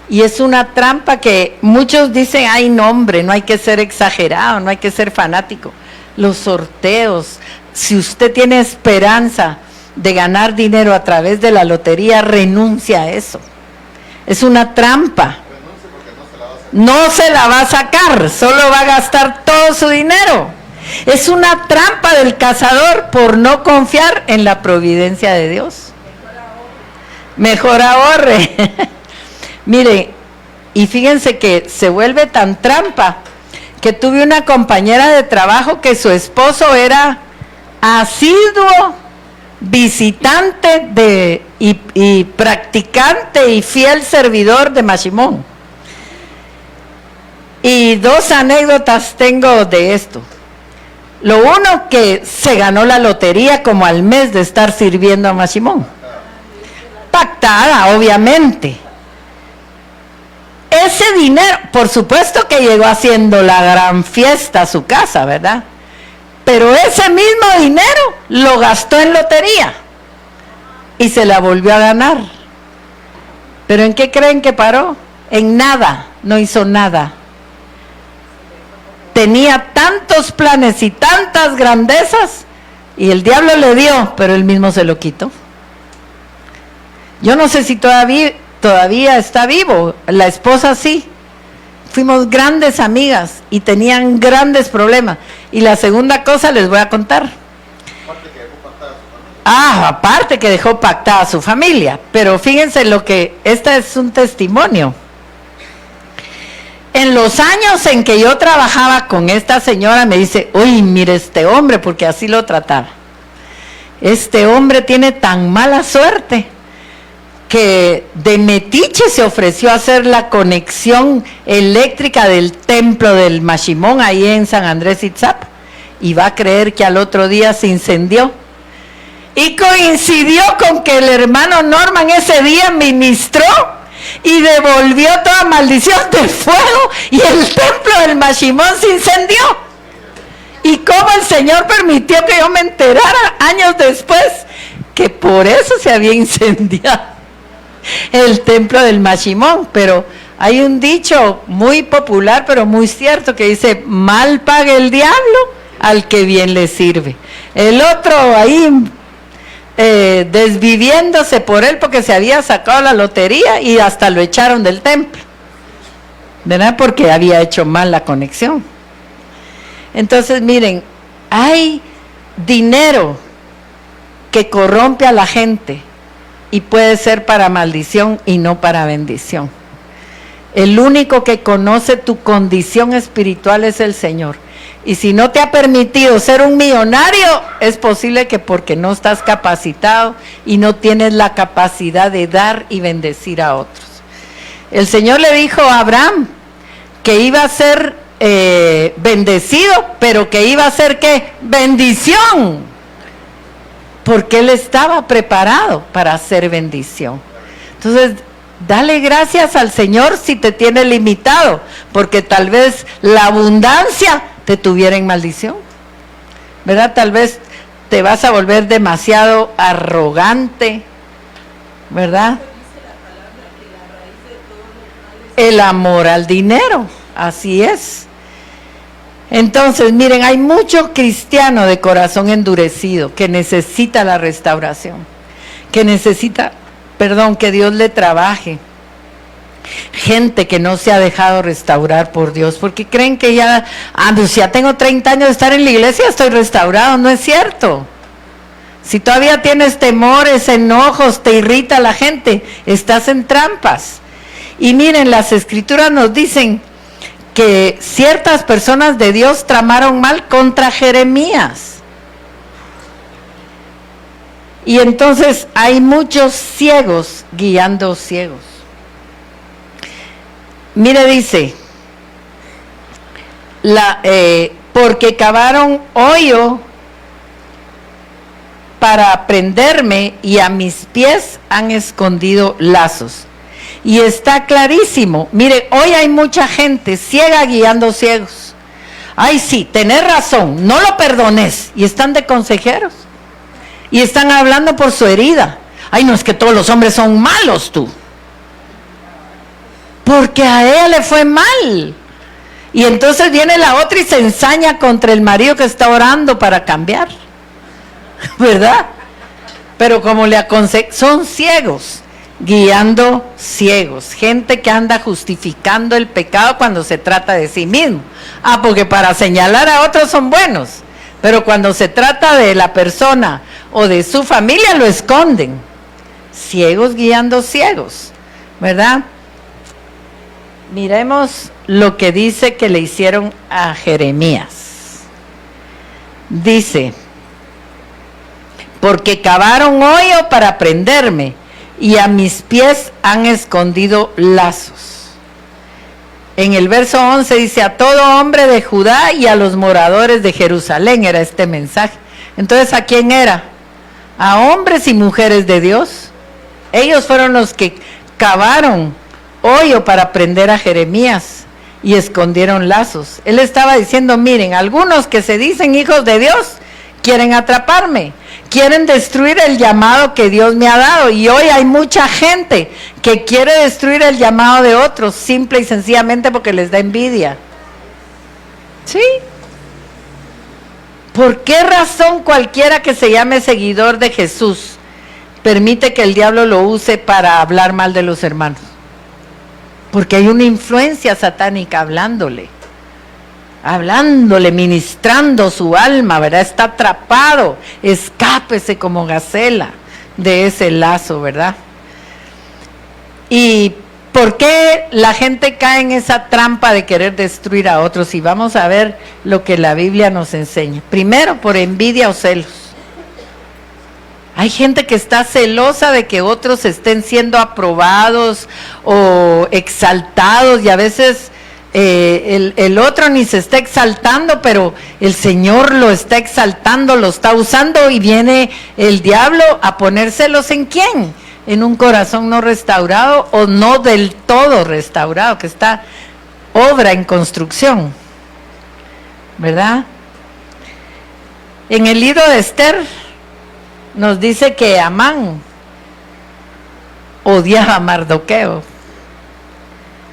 Y es una trampa que muchos dicen, ay no hombre, no hay que ser exagerado, no hay que ser fanático. Los sorteos, si usted tiene esperanza de ganar dinero a través de la lotería, renuncia a eso. Es una trampa. No se la va a sacar, solo va a gastar todo su dinero. Es una trampa del cazador por no confiar en la providencia de Dios. Mejor ahorre. Mire, y fíjense que se vuelve tan trampa que tuve una compañera de trabajo que su esposo era asiduo visitante y practicante y fiel servidor de Mashimón. Y dos anécdotas tengo de esto. Lo uno, que se ganó la lotería como al mes de estar sirviendo a Mashimón. Pactada, obviamente. Ese dinero, por supuesto que llegó haciendo la gran fiesta a su casa, ¿verdad? Pero ese mismo dinero lo gastó en lotería y se la volvió a ganar. ¿Pero en qué creen que paró? En nada, no hizo nada. Tenía tantos planes y tantas grandezas y el diablo le dio, pero él mismo se lo quitó. Yo no sé si todavía está vivo, la esposa sí. Fuimos grandes amigas y tenían grandes problemas. Y la segunda cosa les voy a contar. Aparte que dejó pactada su familia. Pero fíjense este es un testimonio. En los años en que yo trabajaba con esta señora, me dice, uy, mire este hombre, porque así lo trataba. Este hombre tiene tan mala suerte que de metiche se ofreció a hacer la conexión eléctrica del templo del Mashimón ahí en San Andrés Itzap, y va a creer que al otro día se incendió. Y coincidió con que el hermano Norman ese día ministró y devolvió toda maldición del fuego y el templo del Mashimón se incendió. Y cómo el Señor permitió que yo me enterara años después que por eso se había incendiado el templo del Mashimón. Pero hay un dicho muy popular pero muy cierto que dice, mal paga el diablo al que bien le sirve. El otro ahí desviviéndose por él porque se había sacado la lotería y hasta lo echaron del templo, ¿verdad? Porque había hecho mal la conexión. Entonces miren, hay dinero que corrompe a la gente y puede ser para maldición y no para bendición. El único que conoce tu condición espiritual es el Señor. Y si no te ha permitido ser un millonario, es posible que porque no estás capacitado y no tienes la capacidad de dar y bendecir a otros. El Señor le dijo a Abraham que iba a ser bendecido, pero que iba a ser ¿qué? Bendición. Porque él estaba preparado para hacer bendición. Entonces, dale gracias al Señor si te tiene limitado, porque tal vez la abundancia te tuviera en maldición, ¿verdad? Tal vez te vas a volver demasiado arrogante, ¿verdad? El amor al dinero, así es. Entonces, miren, hay mucho cristiano de corazón endurecido que necesita la restauración, que necesita, que Dios le trabaje. Gente que no se ha dejado restaurar por Dios, porque creen que ya, pues ya tengo 30 años de estar en la iglesia, estoy restaurado. No es cierto. Si todavía tienes temores, enojos, te irrita la gente, estás en trampas. Y miren, las escrituras nos dicen que ciertas personas de Dios tramaron mal contra Jeremías. Y entonces hay muchos ciegos guiando ciegos. Mire, dice, porque cavaron hoyo para prenderme y a mis pies han escondido lazos. Y está clarísimo. Mire, hoy hay mucha gente ciega guiando ciegos. Ay, sí, tenés razón, no lo perdones. Y están de consejeros. Y están hablando por su herida. Ay, no, es que todos los hombres son malos, tú. Porque a ella le fue mal. Y entonces viene la otra y se ensaña contra el marido que está orando para cambiar. ¿Verdad? Pero como le aconsejan, son ciegos, guiando ciegos. Gente que anda justificando el pecado cuando se trata de sí mismo. Porque para señalar a otros son buenos. Pero cuando se trata de la persona o de su familia, lo esconden. Ciegos guiando ciegos. ¿Verdad? Miremos lo que dice que le hicieron a Jeremías. Dice, porque cavaron hoyo para prenderme y a mis pies han escondido lazos. En el verso 11 dice, a todo hombre de Judá y a los moradores de Jerusalén era este mensaje. Entonces, ¿a quién era? A hombres y mujeres de Dios. Ellos fueron los que cavaron hoyo para prender a Jeremías y escondieron lazos. Él estaba diciendo, miren, algunos que se dicen hijos de Dios quieren atraparme, quieren destruir el llamado que Dios me ha dado. Y hoy hay mucha gente que quiere destruir el llamado de otros, simple y sencillamente porque les da envidia. ¿Sí? ¿Por qué razón cualquiera que se llame seguidor de Jesús permite que el diablo lo use para hablar mal de los hermanos? Porque hay una influencia satánica hablándole, ministrando su alma, ¿verdad? Está atrapado, escápese como gacela de ese lazo, ¿verdad? ¿Y por qué la gente cae en esa trampa de querer destruir a otros? Y vamos a ver lo que la Biblia nos enseña. Primero, por envidia o celos. Hay gente que está celosa de que otros estén siendo aprobados o exaltados, y a veces el otro ni se está exaltando, pero el Señor lo está exaltando, lo está usando, y viene el diablo a ponérselos ¿en quién? En un corazón no restaurado o no del todo restaurado, que está obra en construcción, ¿verdad? En el libro de Esther nos dice que Amán odiaba a Mardoqueo.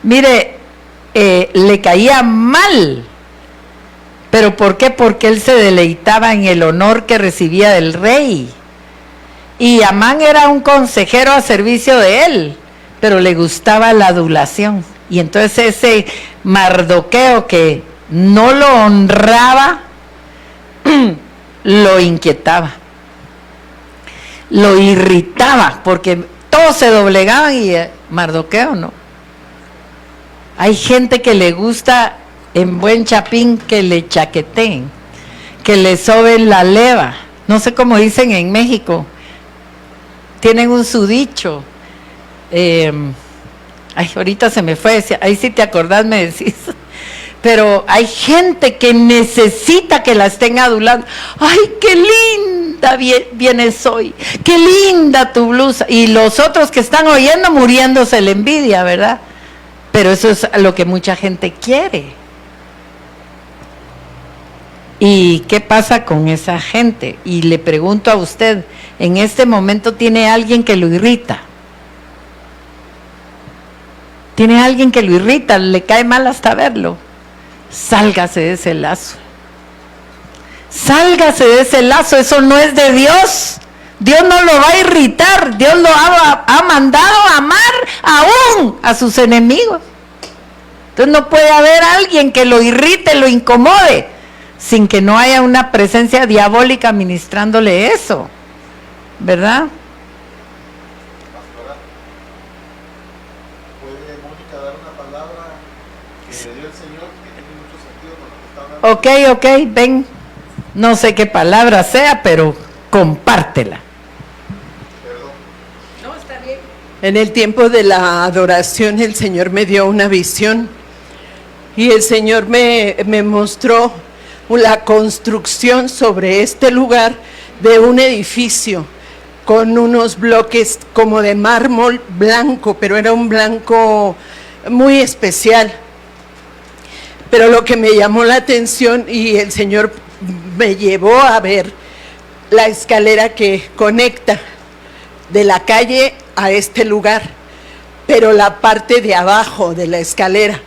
Mire, le caía mal. ¿Pero por qué? Porque él se deleitaba en el honor que recibía del rey. Y Amán era un consejero a servicio de él, pero le gustaba la adulación. Y entonces ese Mardoqueo que no lo honraba, lo inquietaba, lo irritaba, porque todos se doblegaban y Mardoqueo no. Hay gente que le gusta, en buen chapín, que le chaqueteen, que le soben la leva. No sé cómo dicen en México, tienen un sudicho. Ahorita se me fue, ahí si te acordás me decís. Pero hay gente que necesita que la estén adulando. ¡Ay, qué linda vienes hoy! ¡Qué linda tu blusa! Y los otros que están oyendo muriéndose la envidia, ¿verdad? Pero eso es lo que mucha gente quiere. ¿Y qué pasa con esa gente? Y le pregunto a usted, ¿en este momento tiene alguien que lo irrita? ¿Tiene alguien que lo irrita? ¿Le cae mal hasta verlo? sálgase de ese lazo. Sálgase de ese lazo, eso no es de Dios. Dios no lo va a irritar, Dios lo ha mandado a amar aún a sus enemigos. Entonces no puede haber alguien que lo irrite, lo incomode, sin que no haya una presencia diabólica ministrándole eso, ¿verdad? Pastora, ¿puede Mónica dar una palabra que le dio el Señor que tiene mucho sentido con lo que está hablando? Ok, ven, no sé qué palabra sea, pero compártela. Perdón. No, está bien. En el tiempo de la adoración el Señor me dio una visión y el Señor me mostró la construcción sobre este lugar de un edificio con unos bloques como de mármol blanco, pero era un blanco muy especial. Pero lo que me llamó la atención y el Señor me llevó a ver la escalera que conecta de la calle a este lugar, pero la parte de abajo de la escalera.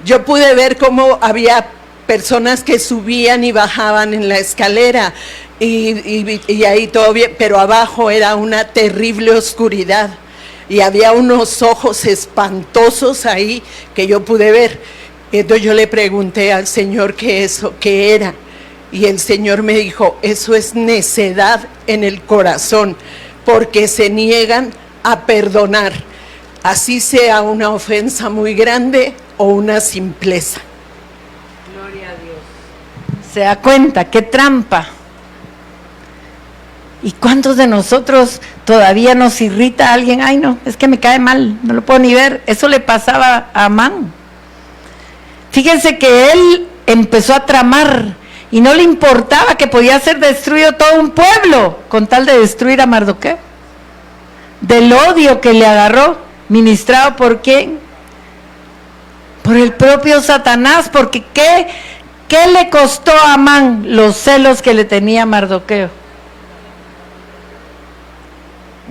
Yo pude ver cómo había personas que subían y bajaban en la escalera y ahí todo bien, pero abajo era una terrible oscuridad y había unos ojos espantosos ahí que yo pude ver. Entonces yo le pregunté al Señor qué era, y el Señor me dijo, eso es necedad en el corazón, porque se niegan a perdonar, así sea una ofensa muy grande o una simpleza. Gloria a Dios. ¿Se da cuenta? ¡Qué trampa! ¿Y cuántos de nosotros todavía nos irrita a alguien? Ay, no, es que me cae mal, no lo puedo ni ver. Eso le pasaba a Amán. Fíjense que él empezó a tramar y no le importaba que podía ser destruido todo un pueblo con tal de destruir a Mardoqueo. Del odio que le agarró, ministrado por quién, por el propio Satanás, porque ¿qué le costó a Amán los celos que le tenía Mardoqueo?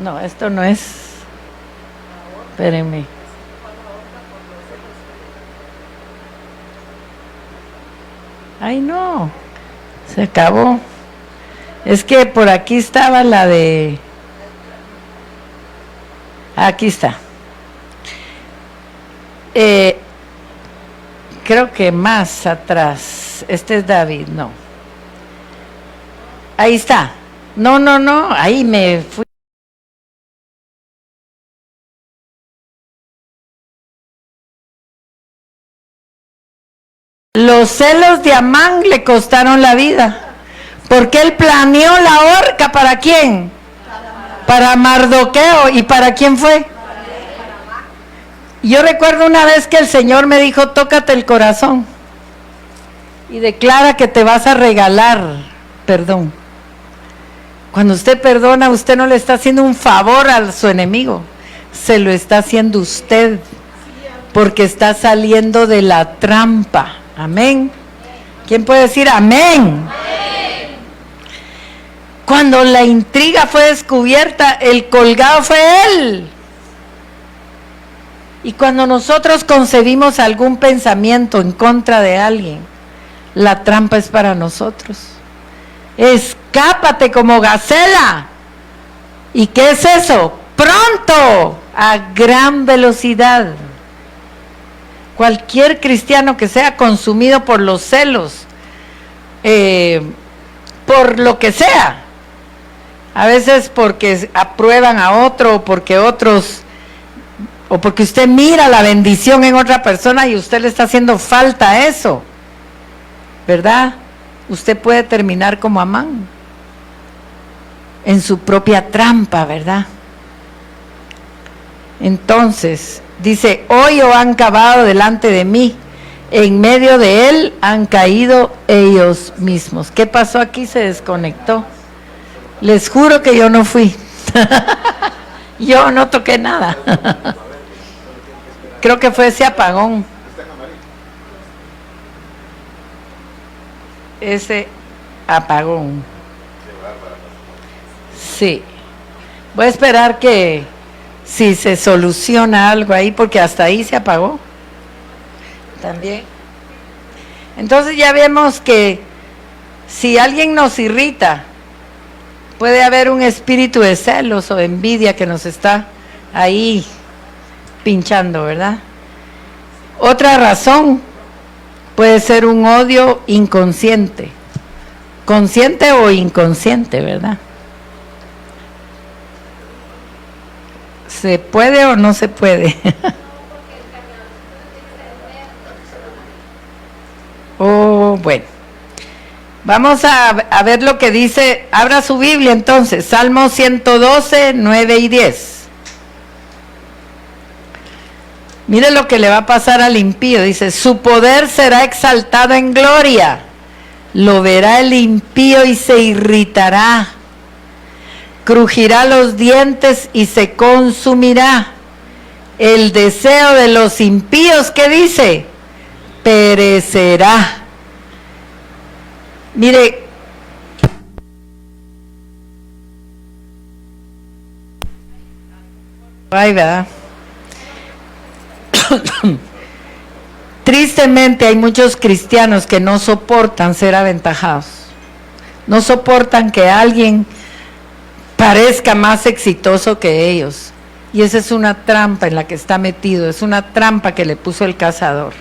No, esto no es, espérenme. Ay, no, se acabó. Es que por aquí estaba la de... Aquí está. Creo que más atrás. Este es David, no. Ahí está. No, ahí me fui. Los celos de Amán le costaron la vida, porque él planeó la horca, ¿para quién? Para Mardoqueo. ¿Y para quién fue? Yo recuerdo una vez que el Señor me dijo, tócate el corazón y declara que te vas a regalar perdón. Cuando usted perdona, usted no le está haciendo un favor a su enemigo, se lo está haciendo usted, porque está saliendo de la trampa. Amén. ¿Quién puede decir amén? Cuando la intriga fue descubierta, el colgado fue él. Y cuando nosotros concebimos algún pensamiento en contra de alguien, la trampa es para nosotros. Escápate como gacela. ¿Y qué es eso? Pronto, a gran velocidad. Cualquier cristiano que sea consumido por los celos, por lo que sea, a veces porque aprueban a otro, o porque otros, o porque usted mira la bendición en otra persona y usted le está haciendo falta a eso, ¿verdad? Usted puede terminar como Amán, en su propia trampa, ¿verdad? Entonces, dice, hoy han cavado delante de mí, en medio de él han caído ellos mismos. ¿Qué pasó aquí? Se desconectó. Les juro que yo no fui. Yo no toqué nada. Creo que fue ese apagón. Ese apagón. Sí. Voy a esperar que si se soluciona algo ahí, porque hasta ahí se apagó. También. Entonces ya vemos que si alguien nos irrita, puede haber un espíritu de celos o de envidia que nos está ahí pinchando, ¿verdad? Otra razón puede ser un odio inconsciente, consciente o inconsciente, ¿verdad? ¿Se puede o no se puede? Oh, bueno. Vamos a ver lo que dice, abra su Biblia entonces, Salmo 112, 9 y 10. Mire lo que le va a pasar al impío, dice, su poder será exaltado en gloria, lo verá el impío y se irritará, crujirá los dientes y se consumirá. El deseo de los impíos, ¿qué dice? Perecerá. Mire, ay, ¿verdad? Tristemente hay muchos cristianos que no soportan ser aventajados, no soportan que alguien parezca más exitoso que ellos, y esa es una trampa en la que está metido, es una trampa que le puso el cazador.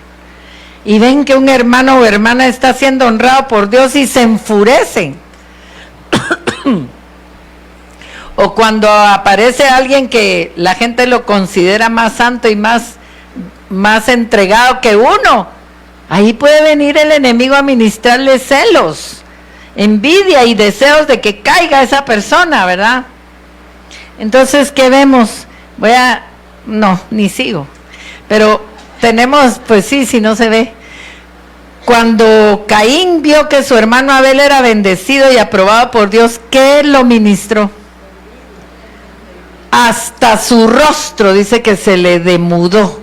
Y ven que un hermano o hermana está siendo honrado por Dios y se enfurecen. O cuando aparece alguien que la gente lo considera más santo y más entregado que uno, ahí puede venir el enemigo a ministrarle celos, envidia y deseos de que caiga esa persona, ¿verdad? Entonces, ¿qué vemos? No, ni sigo. Pero tenemos, pues sí, si no se ve. Cuando Caín vio que su hermano Abel era bendecido y aprobado por Dios, ¿qué lo ministró? Hasta su rostro, dice que se le demudó.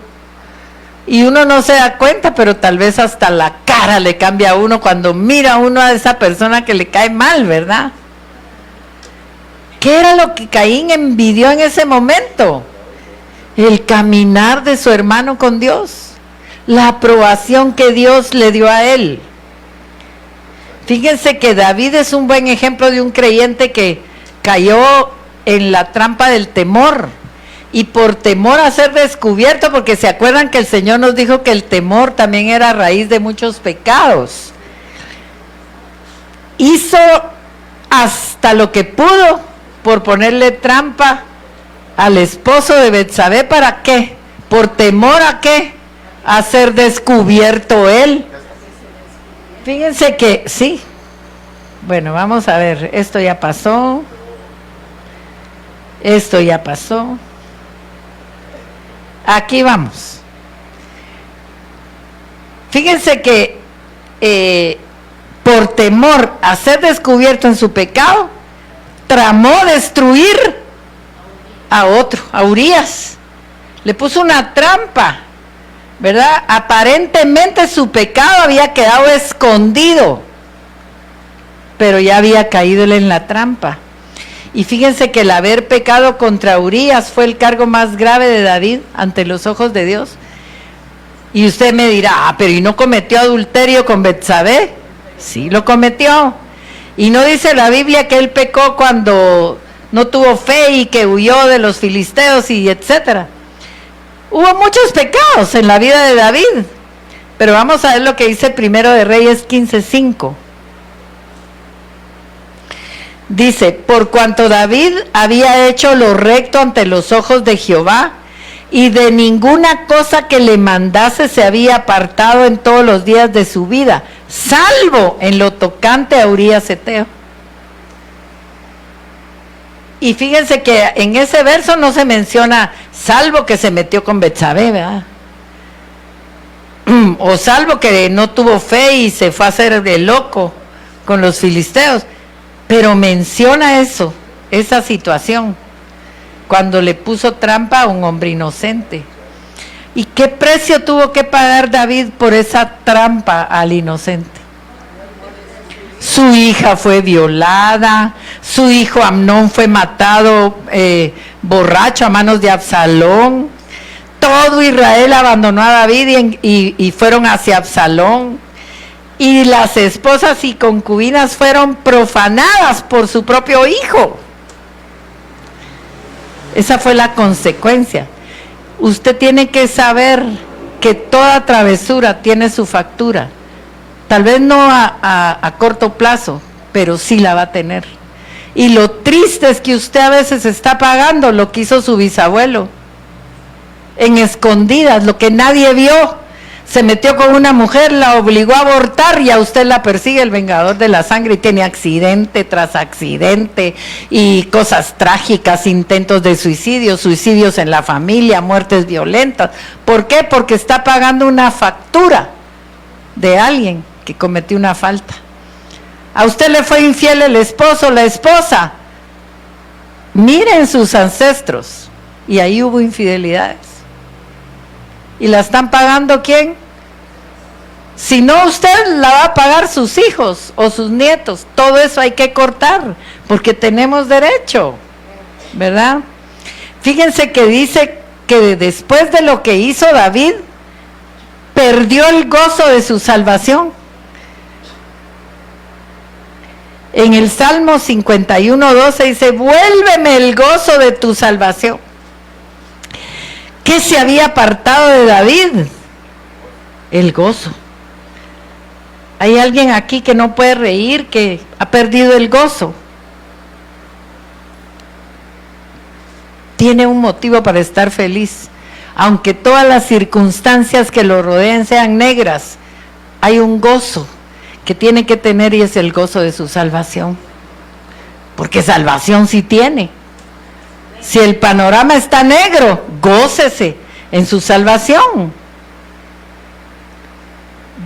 Y uno no se da cuenta, pero tal vez hasta la cara le cambia a uno cuando mira a uno a esa persona que le cae mal, ¿verdad? ¿Qué era lo que Caín envidió en ese momento? El caminar de su hermano con Dios, la aprobación que Dios le dio a él. Fíjense que David es un buen ejemplo de un creyente que cayó en la trampa del temor, y por temor a ser descubierto, porque se acuerdan que el Señor nos dijo que el temor también era raíz de muchos pecados, hizo hasta lo que pudo por ponerle trampa al esposo de Betsabé. ¿Para qué? ¿Por temor a qué? A ser descubierto él. Fíjense que, sí, bueno, vamos a ver, esto ya pasó, aquí vamos. Fíjense que por temor a ser descubierto en su pecado, tramó destruir a otro, a Urías. Le puso una trampa, ¿verdad? Aparentemente su pecado había quedado escondido, pero ya había caído él en la trampa. Y fíjense que el haber pecado contra Urías fue el cargo más grave de David ante los ojos de Dios. Y usted me dirá, pero ¿y no cometió adulterio con Betsabé? Sí, lo cometió. Y no dice la Biblia que él pecó cuando no tuvo fe y que huyó de los filisteos y etcétera. Hubo muchos pecados en la vida de David, pero vamos a ver lo que dice Primero de Reyes 15:5. Dice, por cuanto David había hecho lo recto ante los ojos de Jehová, y de ninguna cosa que le mandase se había apartado en todos los días de su vida, salvo en lo tocante a Urías Eteo. Y fíjense que en ese verso no se menciona salvo que se metió con Betsabé, ¿verdad? O salvo que no tuvo fe y se fue a hacer de loco con los filisteos. Pero menciona eso, esa situación, cuando le puso trampa a un hombre inocente. ¿Y qué precio tuvo que pagar David por esa trampa al inocente? Su hija fue violada, su hijo Amnón fue matado borracho a manos de Absalón. Todo Israel abandonó a David y fueron hacia Absalón. y las esposas y concubinas fueron profanadas por su propio hijo. Esa fue la consecuencia. Usted tiene que saber que toda travesura tiene su factura. Tal vez no a corto plazo, pero sí la va a tener. Y lo triste es que usted a veces está pagando lo que hizo su bisabuelo. En escondidas, lo que nadie vio. Se metió con una mujer, la obligó a abortar y a usted la persigue el vengador de la sangre y tiene accidente tras accidente y cosas trágicas, intentos de suicidio, suicidios en la familia, muertes violentas. ¿Por qué? Porque está pagando una factura de alguien que cometió una falta. A usted le fue infiel el esposo, la esposa. Miren sus ancestros y ahí hubo infidelidades. ¿Y la están pagando quién? Si no, usted la va a pagar sus hijos o sus nietos. Todo eso hay que cortar, porque tenemos derecho, ¿verdad? Fíjense que dice que después de lo que hizo David, perdió el gozo de su salvación. En el Salmo 51:12 dice, vuélveme el gozo de tu salvación. ¿Qué se había apartado de David? El gozo. ¿Hay alguien aquí que no puede reír, que ha perdido el gozo? Tiene un motivo para estar feliz. Aunque todas las circunstancias que lo rodeen sean negras, hay un gozo que tiene que tener y es el gozo de su salvación. Porque salvación sí tiene. Si el panorama está negro, gócese en su salvación.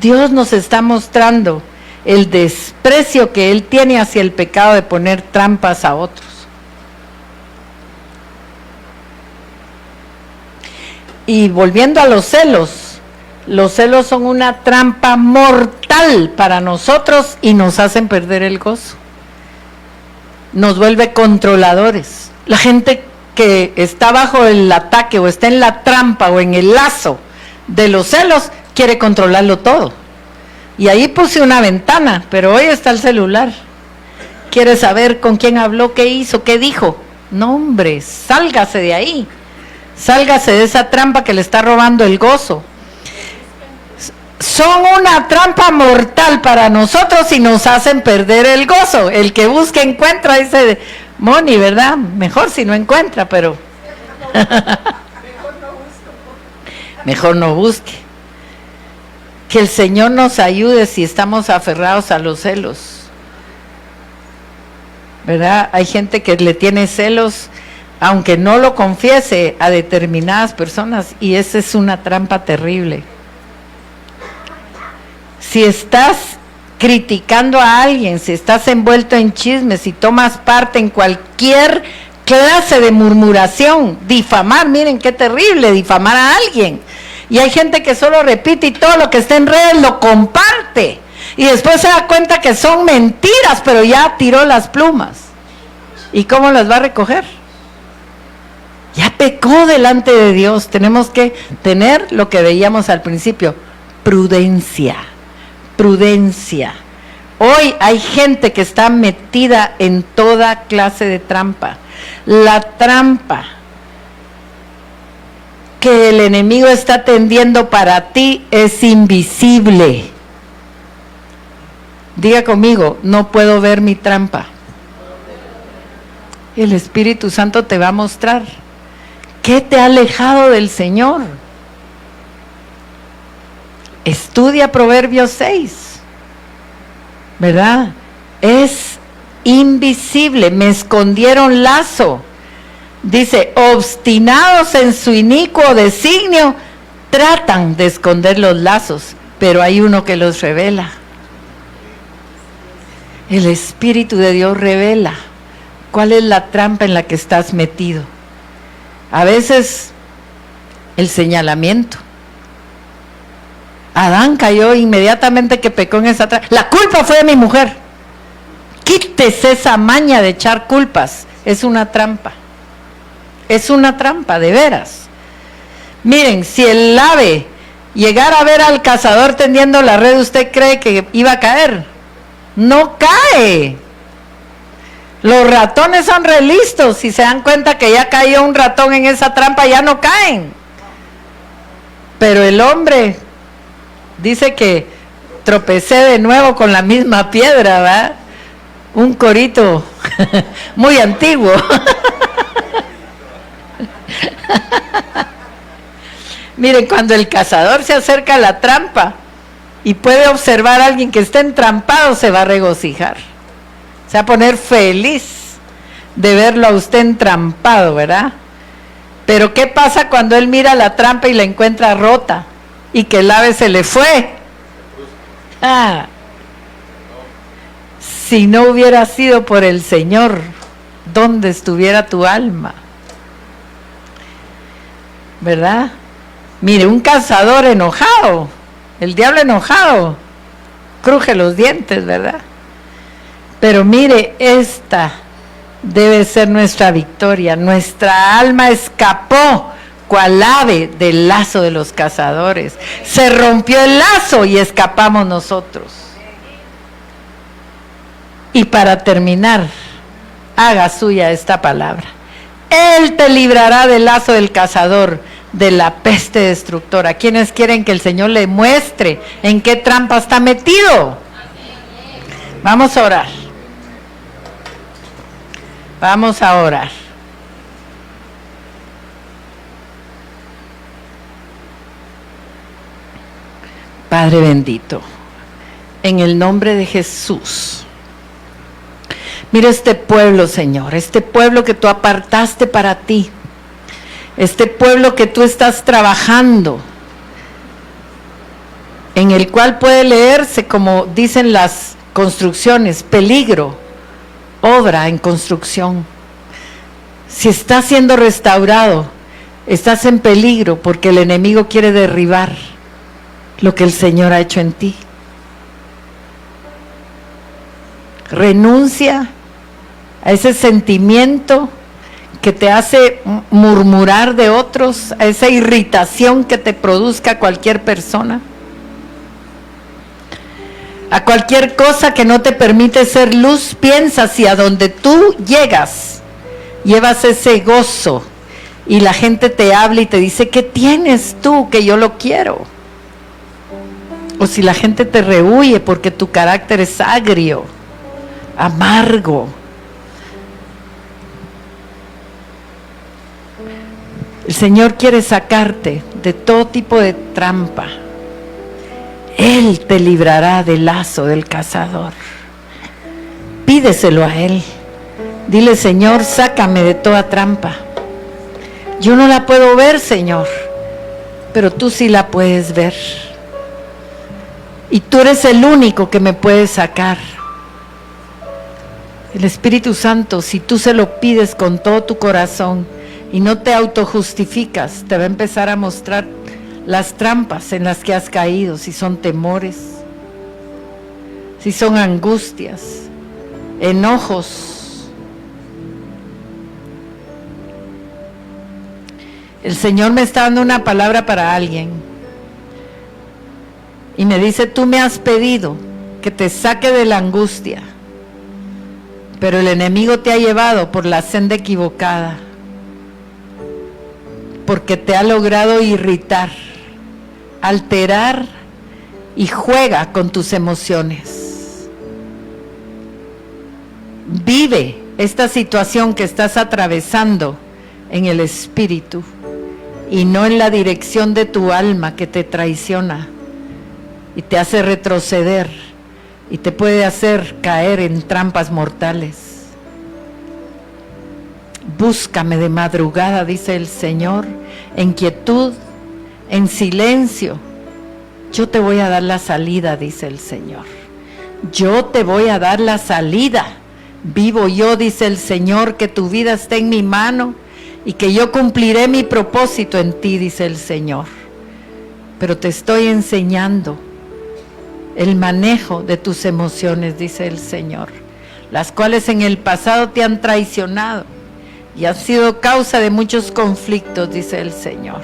Dios nos está mostrando el desprecio que Él tiene hacia el pecado de poner trampas a otros. Y volviendo a los celos son una trampa mortal para nosotros y nos hacen perder el gozo. Nos vuelve controladores. La gente que está bajo el ataque o está en la trampa o en el lazo de los celos, quiere controlarlo todo. Y ahí puse una ventana, pero hoy está el celular. Quiere saber con quién habló, qué hizo, qué dijo. No, hombre, sálgase de ahí. Sálgase de esa trampa que le está robando el gozo. Son una trampa mortal para nosotros y nos hacen perder el gozo. El que busca encuentra, dice Moni, ¿verdad? Mejor si no encuentra, pero mejor no busque. Que el Señor nos ayude si estamos aferrados a los celos, ¿verdad? Hay gente que le tiene celos, aunque no lo confiese, a determinadas personas, y esa es una trampa terrible. Si estás criticando a alguien, si estás envuelto en chismes, si tomas parte en cualquier clase de murmuración, difamar, miren qué terrible, difamar a alguien. Y hay gente que solo repite y todo lo que está en redes lo comparte. Y después se da cuenta que son mentiras, pero ya tiró las plumas. ¿Y cómo las va a recoger? Ya pecó delante de Dios. Tenemos que tener lo que veíamos al principio, prudencia. Prudencia. Hoy hay gente que está metida en toda clase de trampa. La trampa que el enemigo está tendiendo para ti es invisible. Diga conmigo, no puedo ver mi trampa. El Espíritu Santo te va a mostrar qué te ha alejado del Señor. Estudia Proverbios 6, ¿verdad? Es invisible, me escondieron lazo. Dice, obstinados en su inicuo designio, tratan de esconder los lazos, pero hay uno que los revela. El Espíritu de Dios revela cuál es la trampa en la que estás metido. A veces, el señalamiento. Adán cayó inmediatamente que pecó en esa trampa. La culpa fue de mi mujer. Quítese esa maña de echar culpas. Es una trampa. Es una trampa, de veras. Miren, si el ave llegar a ver al cazador tendiendo la red, ¿usted cree que iba a caer? No cae. Los ratones son re listos, si se dan cuenta que ya cayó un ratón en esa trampa, ya no caen. Pero el hombre dice que tropecé de nuevo con la misma piedra, ¿verdad? Un corito muy antiguo. Miren, cuando el cazador se acerca a la trampa y puede observar a alguien que está entrampado, se va a regocijar. Se va a poner feliz de verlo a usted entrampado, ¿verdad? Pero ¿qué pasa cuando él mira la trampa y la encuentra rota y que el ave se le fue? Si no hubiera sido por el Señor, ¿dónde estuviera tu alma? ¿Verdad? Mire, un cazador enojado, el diablo enojado, cruje los dientes, ¿verdad? Pero mire, esta debe ser nuestra victoria. Nuestra alma escapó cual ave del lazo de los cazadores. Se rompió el lazo y escapamos nosotros. Y para terminar, haga suya esta palabra. Él te librará del lazo del cazador, de la peste destructora. ¿Quiénes quieren que el Señor le muestre en qué trampa está metido? Vamos a orar. Vamos a orar. Padre bendito, en el nombre de Jesús, mira este pueblo, Señor, este pueblo que tú apartaste para ti, este pueblo que tú estás trabajando, en el cual puede leerse, como dicen las construcciones, peligro, obra en construcción. Si está siendo restaurado, estás en peligro porque el enemigo quiere derribar lo que el Señor ha hecho en ti. Renuncia a ese sentimiento que te hace murmurar de otros, a esa irritación que te produzca cualquier persona, a cualquier cosa que no te permite ser luz. Piensa si a donde tú llegas, llevas ese gozo y la gente te habla y te dice, ¿qué tienes tú que yo lo quiero? O si la gente te rehúye porque tu carácter es agrio, amargo. El Señor quiere sacarte de todo tipo de trampa. Él te librará del lazo del cazador. Pídeselo a Él. Dile, Señor, sácame de toda trampa. Yo no la puedo ver, Señor, pero tú sí la puedes ver. Y tú eres el único que me puede sacar. El Espíritu Santo, si tú se lo pides con todo tu corazón y no te autojustificas, te va a empezar a mostrar las trampas en las que has caído, si son temores, si son angustias, enojos. El Señor me está dando una palabra para alguien y me dice, tú me has pedido que te saque de la angustia, pero el enemigo te ha llevado por la senda equivocada, porque te ha logrado irritar, alterar y juega con tus emociones. Vive esta situación que estás atravesando en el espíritu y no en la dirección de tu alma, que te traiciona y te hace retroceder y te puede hacer caer en trampas mortales. Búscame de madrugada, dice el Señor, en quietud, en silencio. Yo te voy a dar la salida, dice el Señor. Yo te voy a dar la salida. Vivo yo, dice el Señor, que tu vida está en mi mano y que yo cumpliré mi propósito en ti, dice el Señor. Pero te estoy enseñando el manejo de tus emociones, dice el Señor, las cuales en el pasado te han traicionado y han sido causa de muchos conflictos, dice el Señor.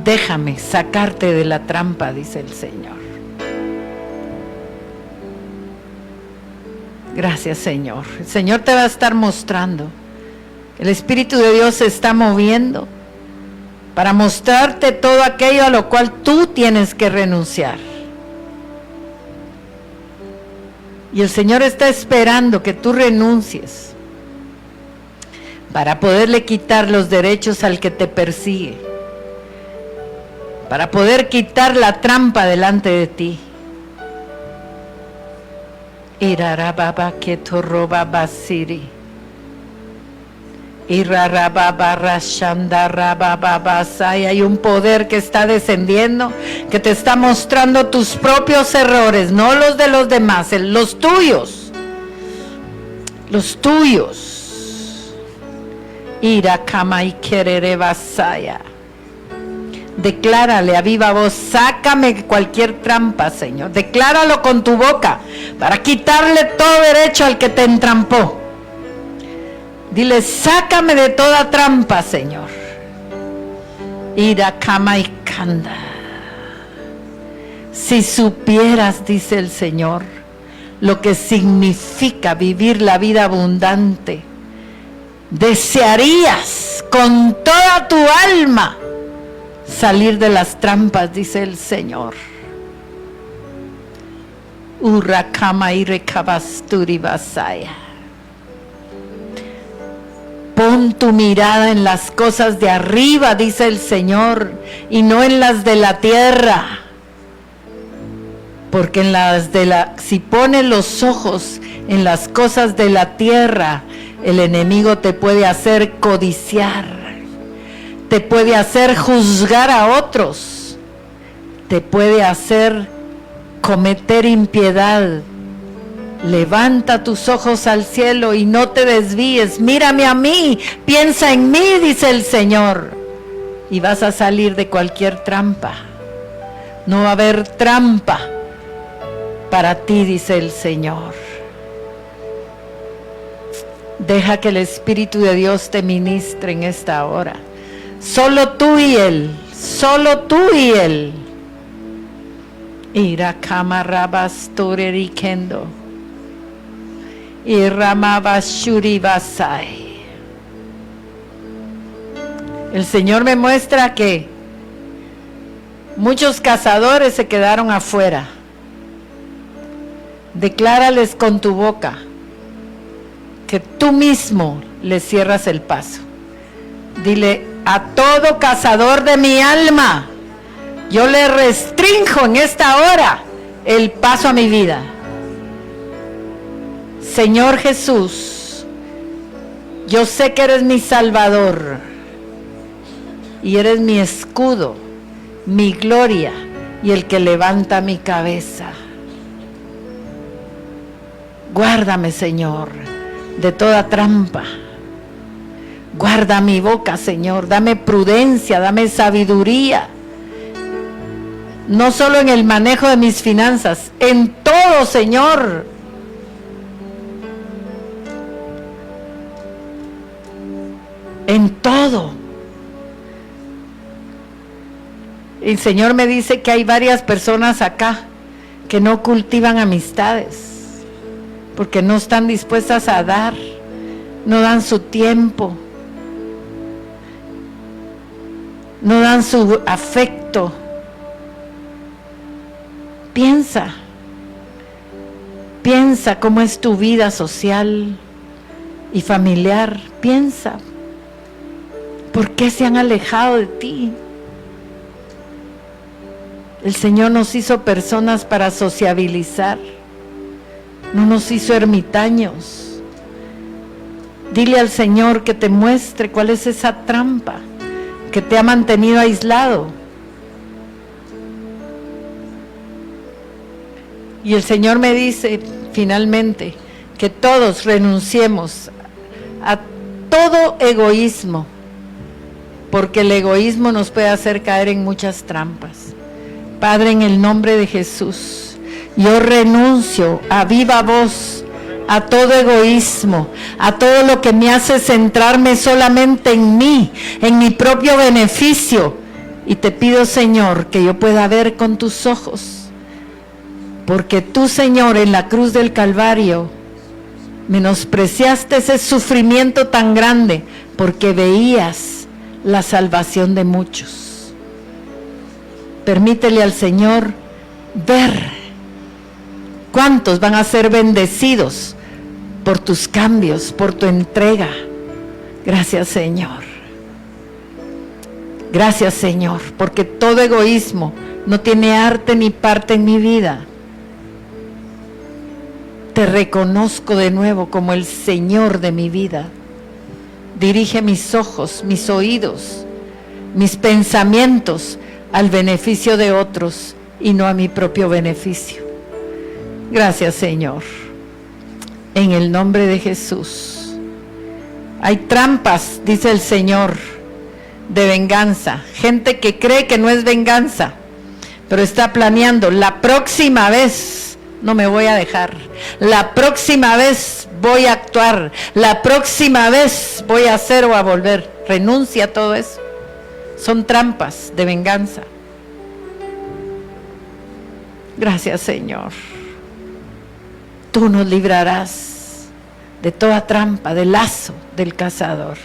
Déjame sacarte de la trampa, dice el Señor. Gracias, Señor. El Señor te va a estar mostrando. El Espíritu de Dios se está moviendo para mostrarte todo aquello a lo cual tú tienes que renunciar. Y el Señor está esperando que tú renuncies para poderle quitar los derechos al que te persigue, para poder quitar la trampa delante de ti. Irarababa ketoroba basiri. Hay un poder que está descendiendo, que te está mostrando tus propios errores, no los de los demás, los tuyos. Los tuyos. Declárale a viva voz, sácame cualquier trampa, Señor. Decláralo con tu boca para quitarle todo derecho al que te entrampó. Dile, sácame de toda trampa, Señor. Irakama y kanda. Si supieras, dice el Señor, lo que significa vivir la vida abundante, desearías con toda tu alma salir de las trampas, dice el Señor. Urakama y rekabasturi basaya. Pon tu mirada en las cosas de arriba, dice el Señor, y no en las de la tierra. Porque si pones los ojos en las cosas de la tierra, el enemigo te puede hacer codiciar, te puede hacer juzgar a otros, te puede hacer cometer impiedad. Levanta tus ojos al cielo y no te desvíes. Mírame a mí, piensa en mí, dice el Señor, y vas a salir de cualquier trampa. No va a haber trampa para ti, dice el Señor. Deja que el Espíritu de Dios te ministre en esta hora. Solo tú y Él, solo tú y Él. Ira kamarabas torerikendo. Y ramabashuri basai. El Señor me muestra que muchos cazadores se quedaron afuera. Declárales con tu boca que tú mismo le cierras el paso. Dile, a todo cazador de mi alma, yo le restrinjo en esta hora el paso a mi vida. Señor Jesús, yo sé que eres mi Salvador y eres mi escudo, mi gloria y el que levanta mi cabeza. Guárdame, Señor, de toda trampa. Guarda mi boca, Señor, dame prudencia, dame sabiduría. No solo en el manejo de mis finanzas, en todo, Señor. En todo. El Señor me dice que hay varias personas acá que no cultivan amistades, porque no están dispuestas a dar, no dan su tiempo, no dan su afecto. Piensa cómo es tu vida social y familiar. Piensa, ¿por qué se han alejado de ti? El Señor nos hizo personas para sociabilizar, no nos hizo ermitaños. Dile al Señor que te muestre cuál es esa trampa que te ha mantenido aislado. Y el Señor me dice finalmente que todos renunciemos a todo egoísmo, porque el egoísmo nos puede hacer caer en muchas trampas. Padre, en el nombre de Jesús, yo renuncio a viva voz a todo egoísmo, a todo lo que me hace centrarme solamente en mí, en mi propio beneficio, Y te pido, Señor, que yo pueda ver con tus ojos, porque tú, Señor, en la cruz del Calvario, menospreciaste ese sufrimiento tan grande, porque veías la salvación de muchos. Permítele al Señor ver cuántos van a ser bendecidos por tus cambios, por tu entrega. Gracias, Señor. Gracias, Señor, porque todo egoísmo no tiene arte ni parte en mi vida. Te reconozco de nuevo como el Señor de mi vida. Dirige mis ojos, mis oídos, mis pensamientos al beneficio de otros y no a mi propio beneficio. Gracias, Señor. En el nombre de Jesús. Hay trampas, dice el Señor, de venganza. Gente que cree que no es venganza, pero está planeando. La próxima vez no me voy a dejar. La próxima vez voy a actuar. La próxima vez voy a hacer o a volver. Renuncia a todo eso. Son trampas de venganza. Gracias, Señor. Tú nos librarás de toda trampa, del lazo del cazador.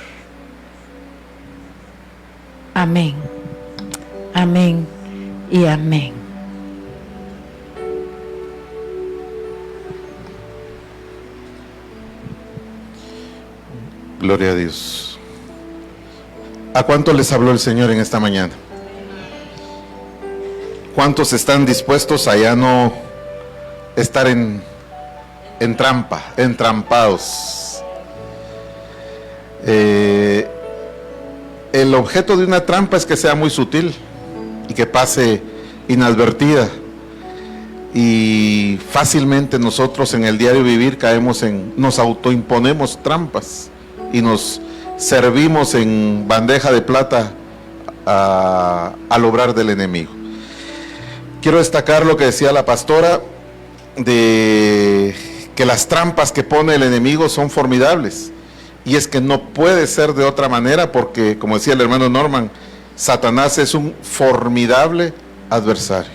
Amén, amén y amén. Gloria a Dios. ¿A cuánto les habló el Señor en esta mañana? ¿Cuántos están dispuestos a ya no estar en trampa, entrampados? El objeto de una trampa es que sea muy sutil y que pase inadvertida, y fácilmente nosotros en el diario vivir nos autoimponemos trampas y nos servimos en bandeja de plata al obrar del enemigo. Quiero destacar lo que decía la pastora, de que las trampas que pone el enemigo son formidables. Y es que no puede ser de otra manera, porque, como decía el hermano Norman, Satanás es un formidable adversario.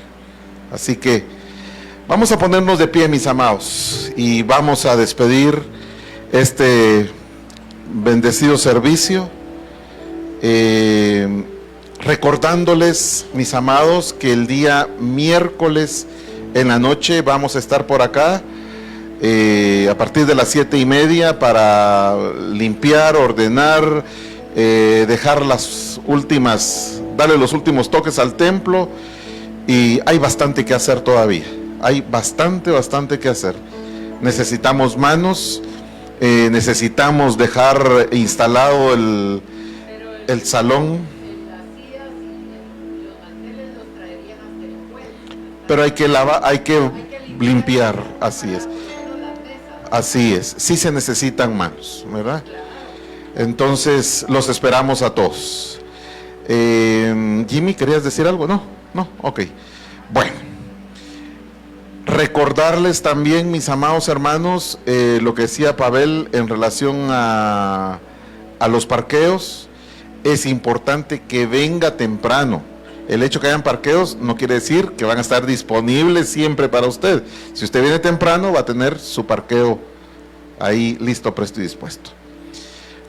Así que vamos a ponernos de pie, mis amados, y vamos a despedir este bendecido servicio, recordándoles, mis amados, que el día miércoles en la noche vamos a estar por acá, a partir de las 7:30, para limpiar, ordenar, dejar darle los últimos toques al templo, y hay bastante que hacer todavía. Hay bastante que hacer. Necesitamos manos, necesitamos dejar instalado el salón. Pero hay que lavar, hay que limpiar, así es. Así es, sí se necesitan manos, ¿verdad? Entonces los esperamos a todos. Jimmy, ¿querías decir algo? No, ok. Bueno, recordarles también, mis amados hermanos, lo que decía Pavel en relación a los parqueos. Es importante que venga temprano. El hecho que hayan parqueos no quiere decir que van a estar disponibles siempre para usted. Si usted viene temprano, va a tener su parqueo ahí listo, presto y dispuesto.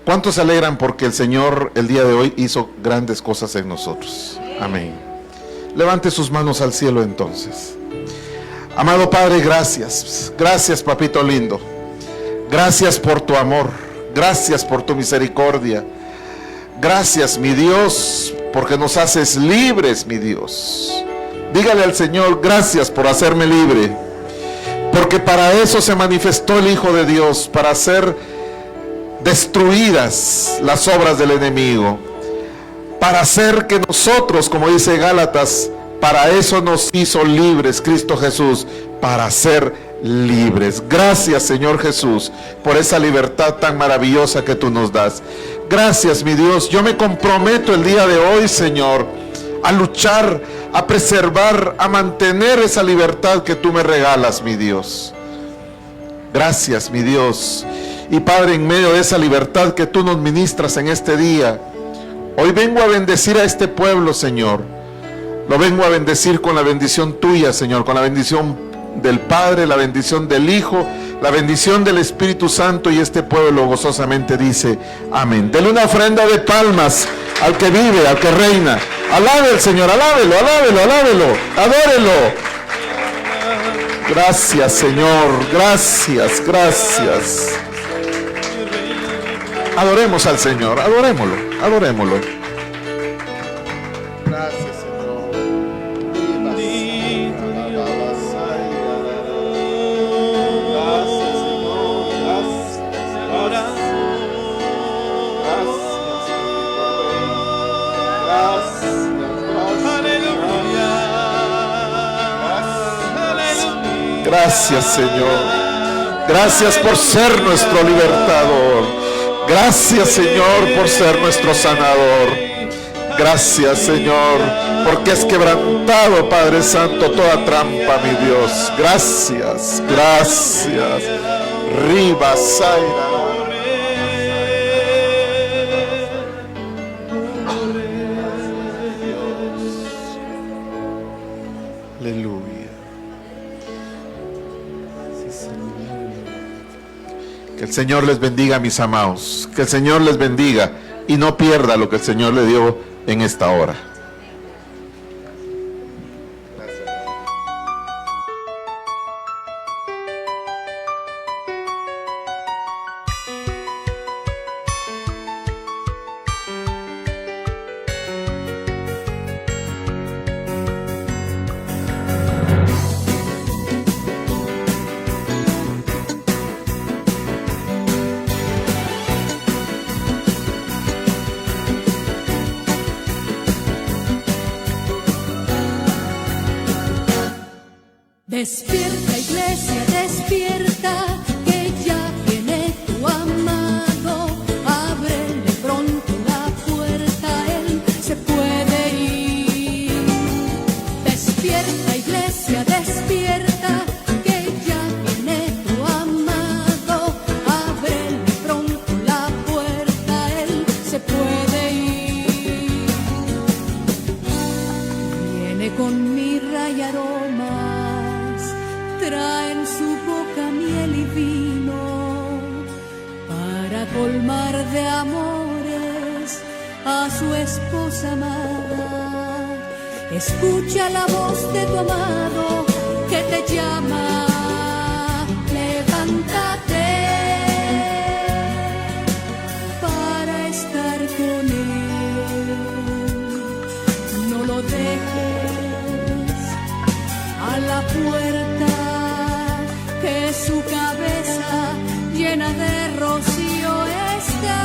¿Cuántos se alegran porque el Señor el día de hoy hizo grandes cosas en nosotros? Amén. Levante sus manos al cielo entonces. Amado Padre, gracias. Gracias, papito lindo. Gracias por tu amor. Gracias por tu misericordia. Gracias, mi Dios, porque nos haces libres, mi Dios. Dígale al Señor: gracias por hacerme libre, porque para eso se manifestó el Hijo de Dios, para hacer destruidas las obras del enemigo, para hacer que nosotros, como dice Gálatas, para eso nos hizo libres Cristo Jesús, para ser libres. Gracias, Señor Jesús, por esa libertad tan maravillosa que tú nos das. Gracias, mi Dios. Yo me comprometo el día de hoy, Señor, a luchar, a preservar, a mantener esa libertad que tú me regalas, mi Dios. Gracias, mi Dios. Y Padre, en medio de esa libertad que tú nos ministras en este día, Hoy vengo a bendecir a este pueblo, Señor. Lo vengo a bendecir con la bendición tuya, Señor, con la bendición del Padre, la bendición del Hijo, la bendición del Espíritu Santo, y este pueblo gozosamente dice amén. Dele una ofrenda de palmas al que vive, al que reina. Alabe al Señor, alábelo, alábelo, alábelo, adórelo. Gracias, Señor, gracias, gracias. Adoremos al Señor, adorémoslo, adorémoslo. Gracias, Señor. Gracias, Señor. Gracias, Señor. Gracias por ser nuestro libertador. Gracias, Señor, por ser nuestro sanador. Gracias, Señor, porque has quebrantado, Padre Santo, toda trampa, mi Dios. Gracias, gracias. Riba, Zaira. Aleluya. Que el Señor les bendiga, mis amados. Que el Señor les bendiga y no pierda lo que el Señor le dio en esta hora. Despierta, iglesia, despierta, que ya viene tu amado. Ábrele pronto la puerta, él se puede ir. Despierta, iglesia, despierta, que ya viene tu amado. Ábrele pronto la puerta, él se puede ir. Viene con mirra y aromas, trae en su boca miel y vino, para colmar de amores a su esposa amada. Escucha la voz de tu amado que te llama. Levántate para estar con él. No lo dejes a la puerta, que su cabeza llena de rocío está.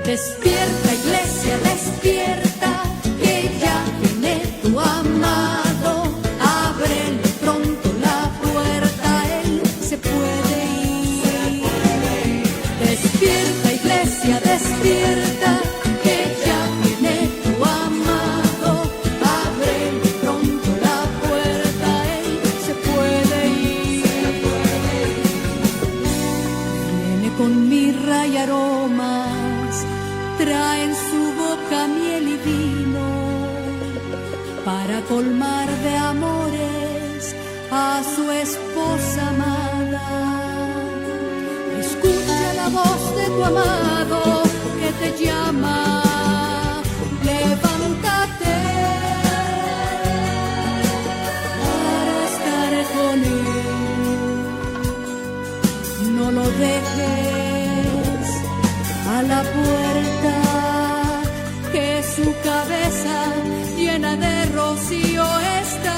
Despierta, iglesia, despierta, que ya viene tu amado. Ábrele pronto la puerta, él se puede ir. Despierta, iglesia, despierta, que ya viene tu amado. Ábrele pronto la puerta, él se puede ir. Viene con mirra y aromas, trae en su boca miel y vino, para colmar de amores a su esposa amada. Escucha la voz de tu amado que te llama. Levántate para estar con él. No lo dejes a la puerta, que su cabeza llena de rocío está.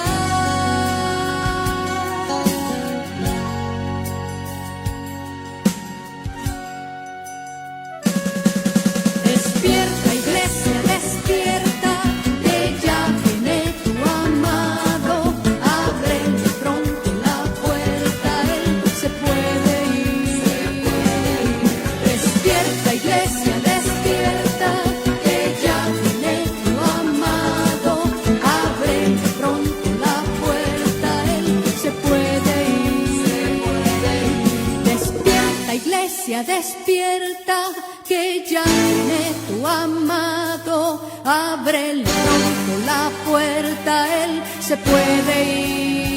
Despierta, iglesia, despierta, que ya viene tu amado. Ábrele pronto la puerta, él se puede ir. Despierta, iglesia, despierta, iglesia despierta, que ya viene tu amado. Ábrele pronto la puerta, él se puede ir.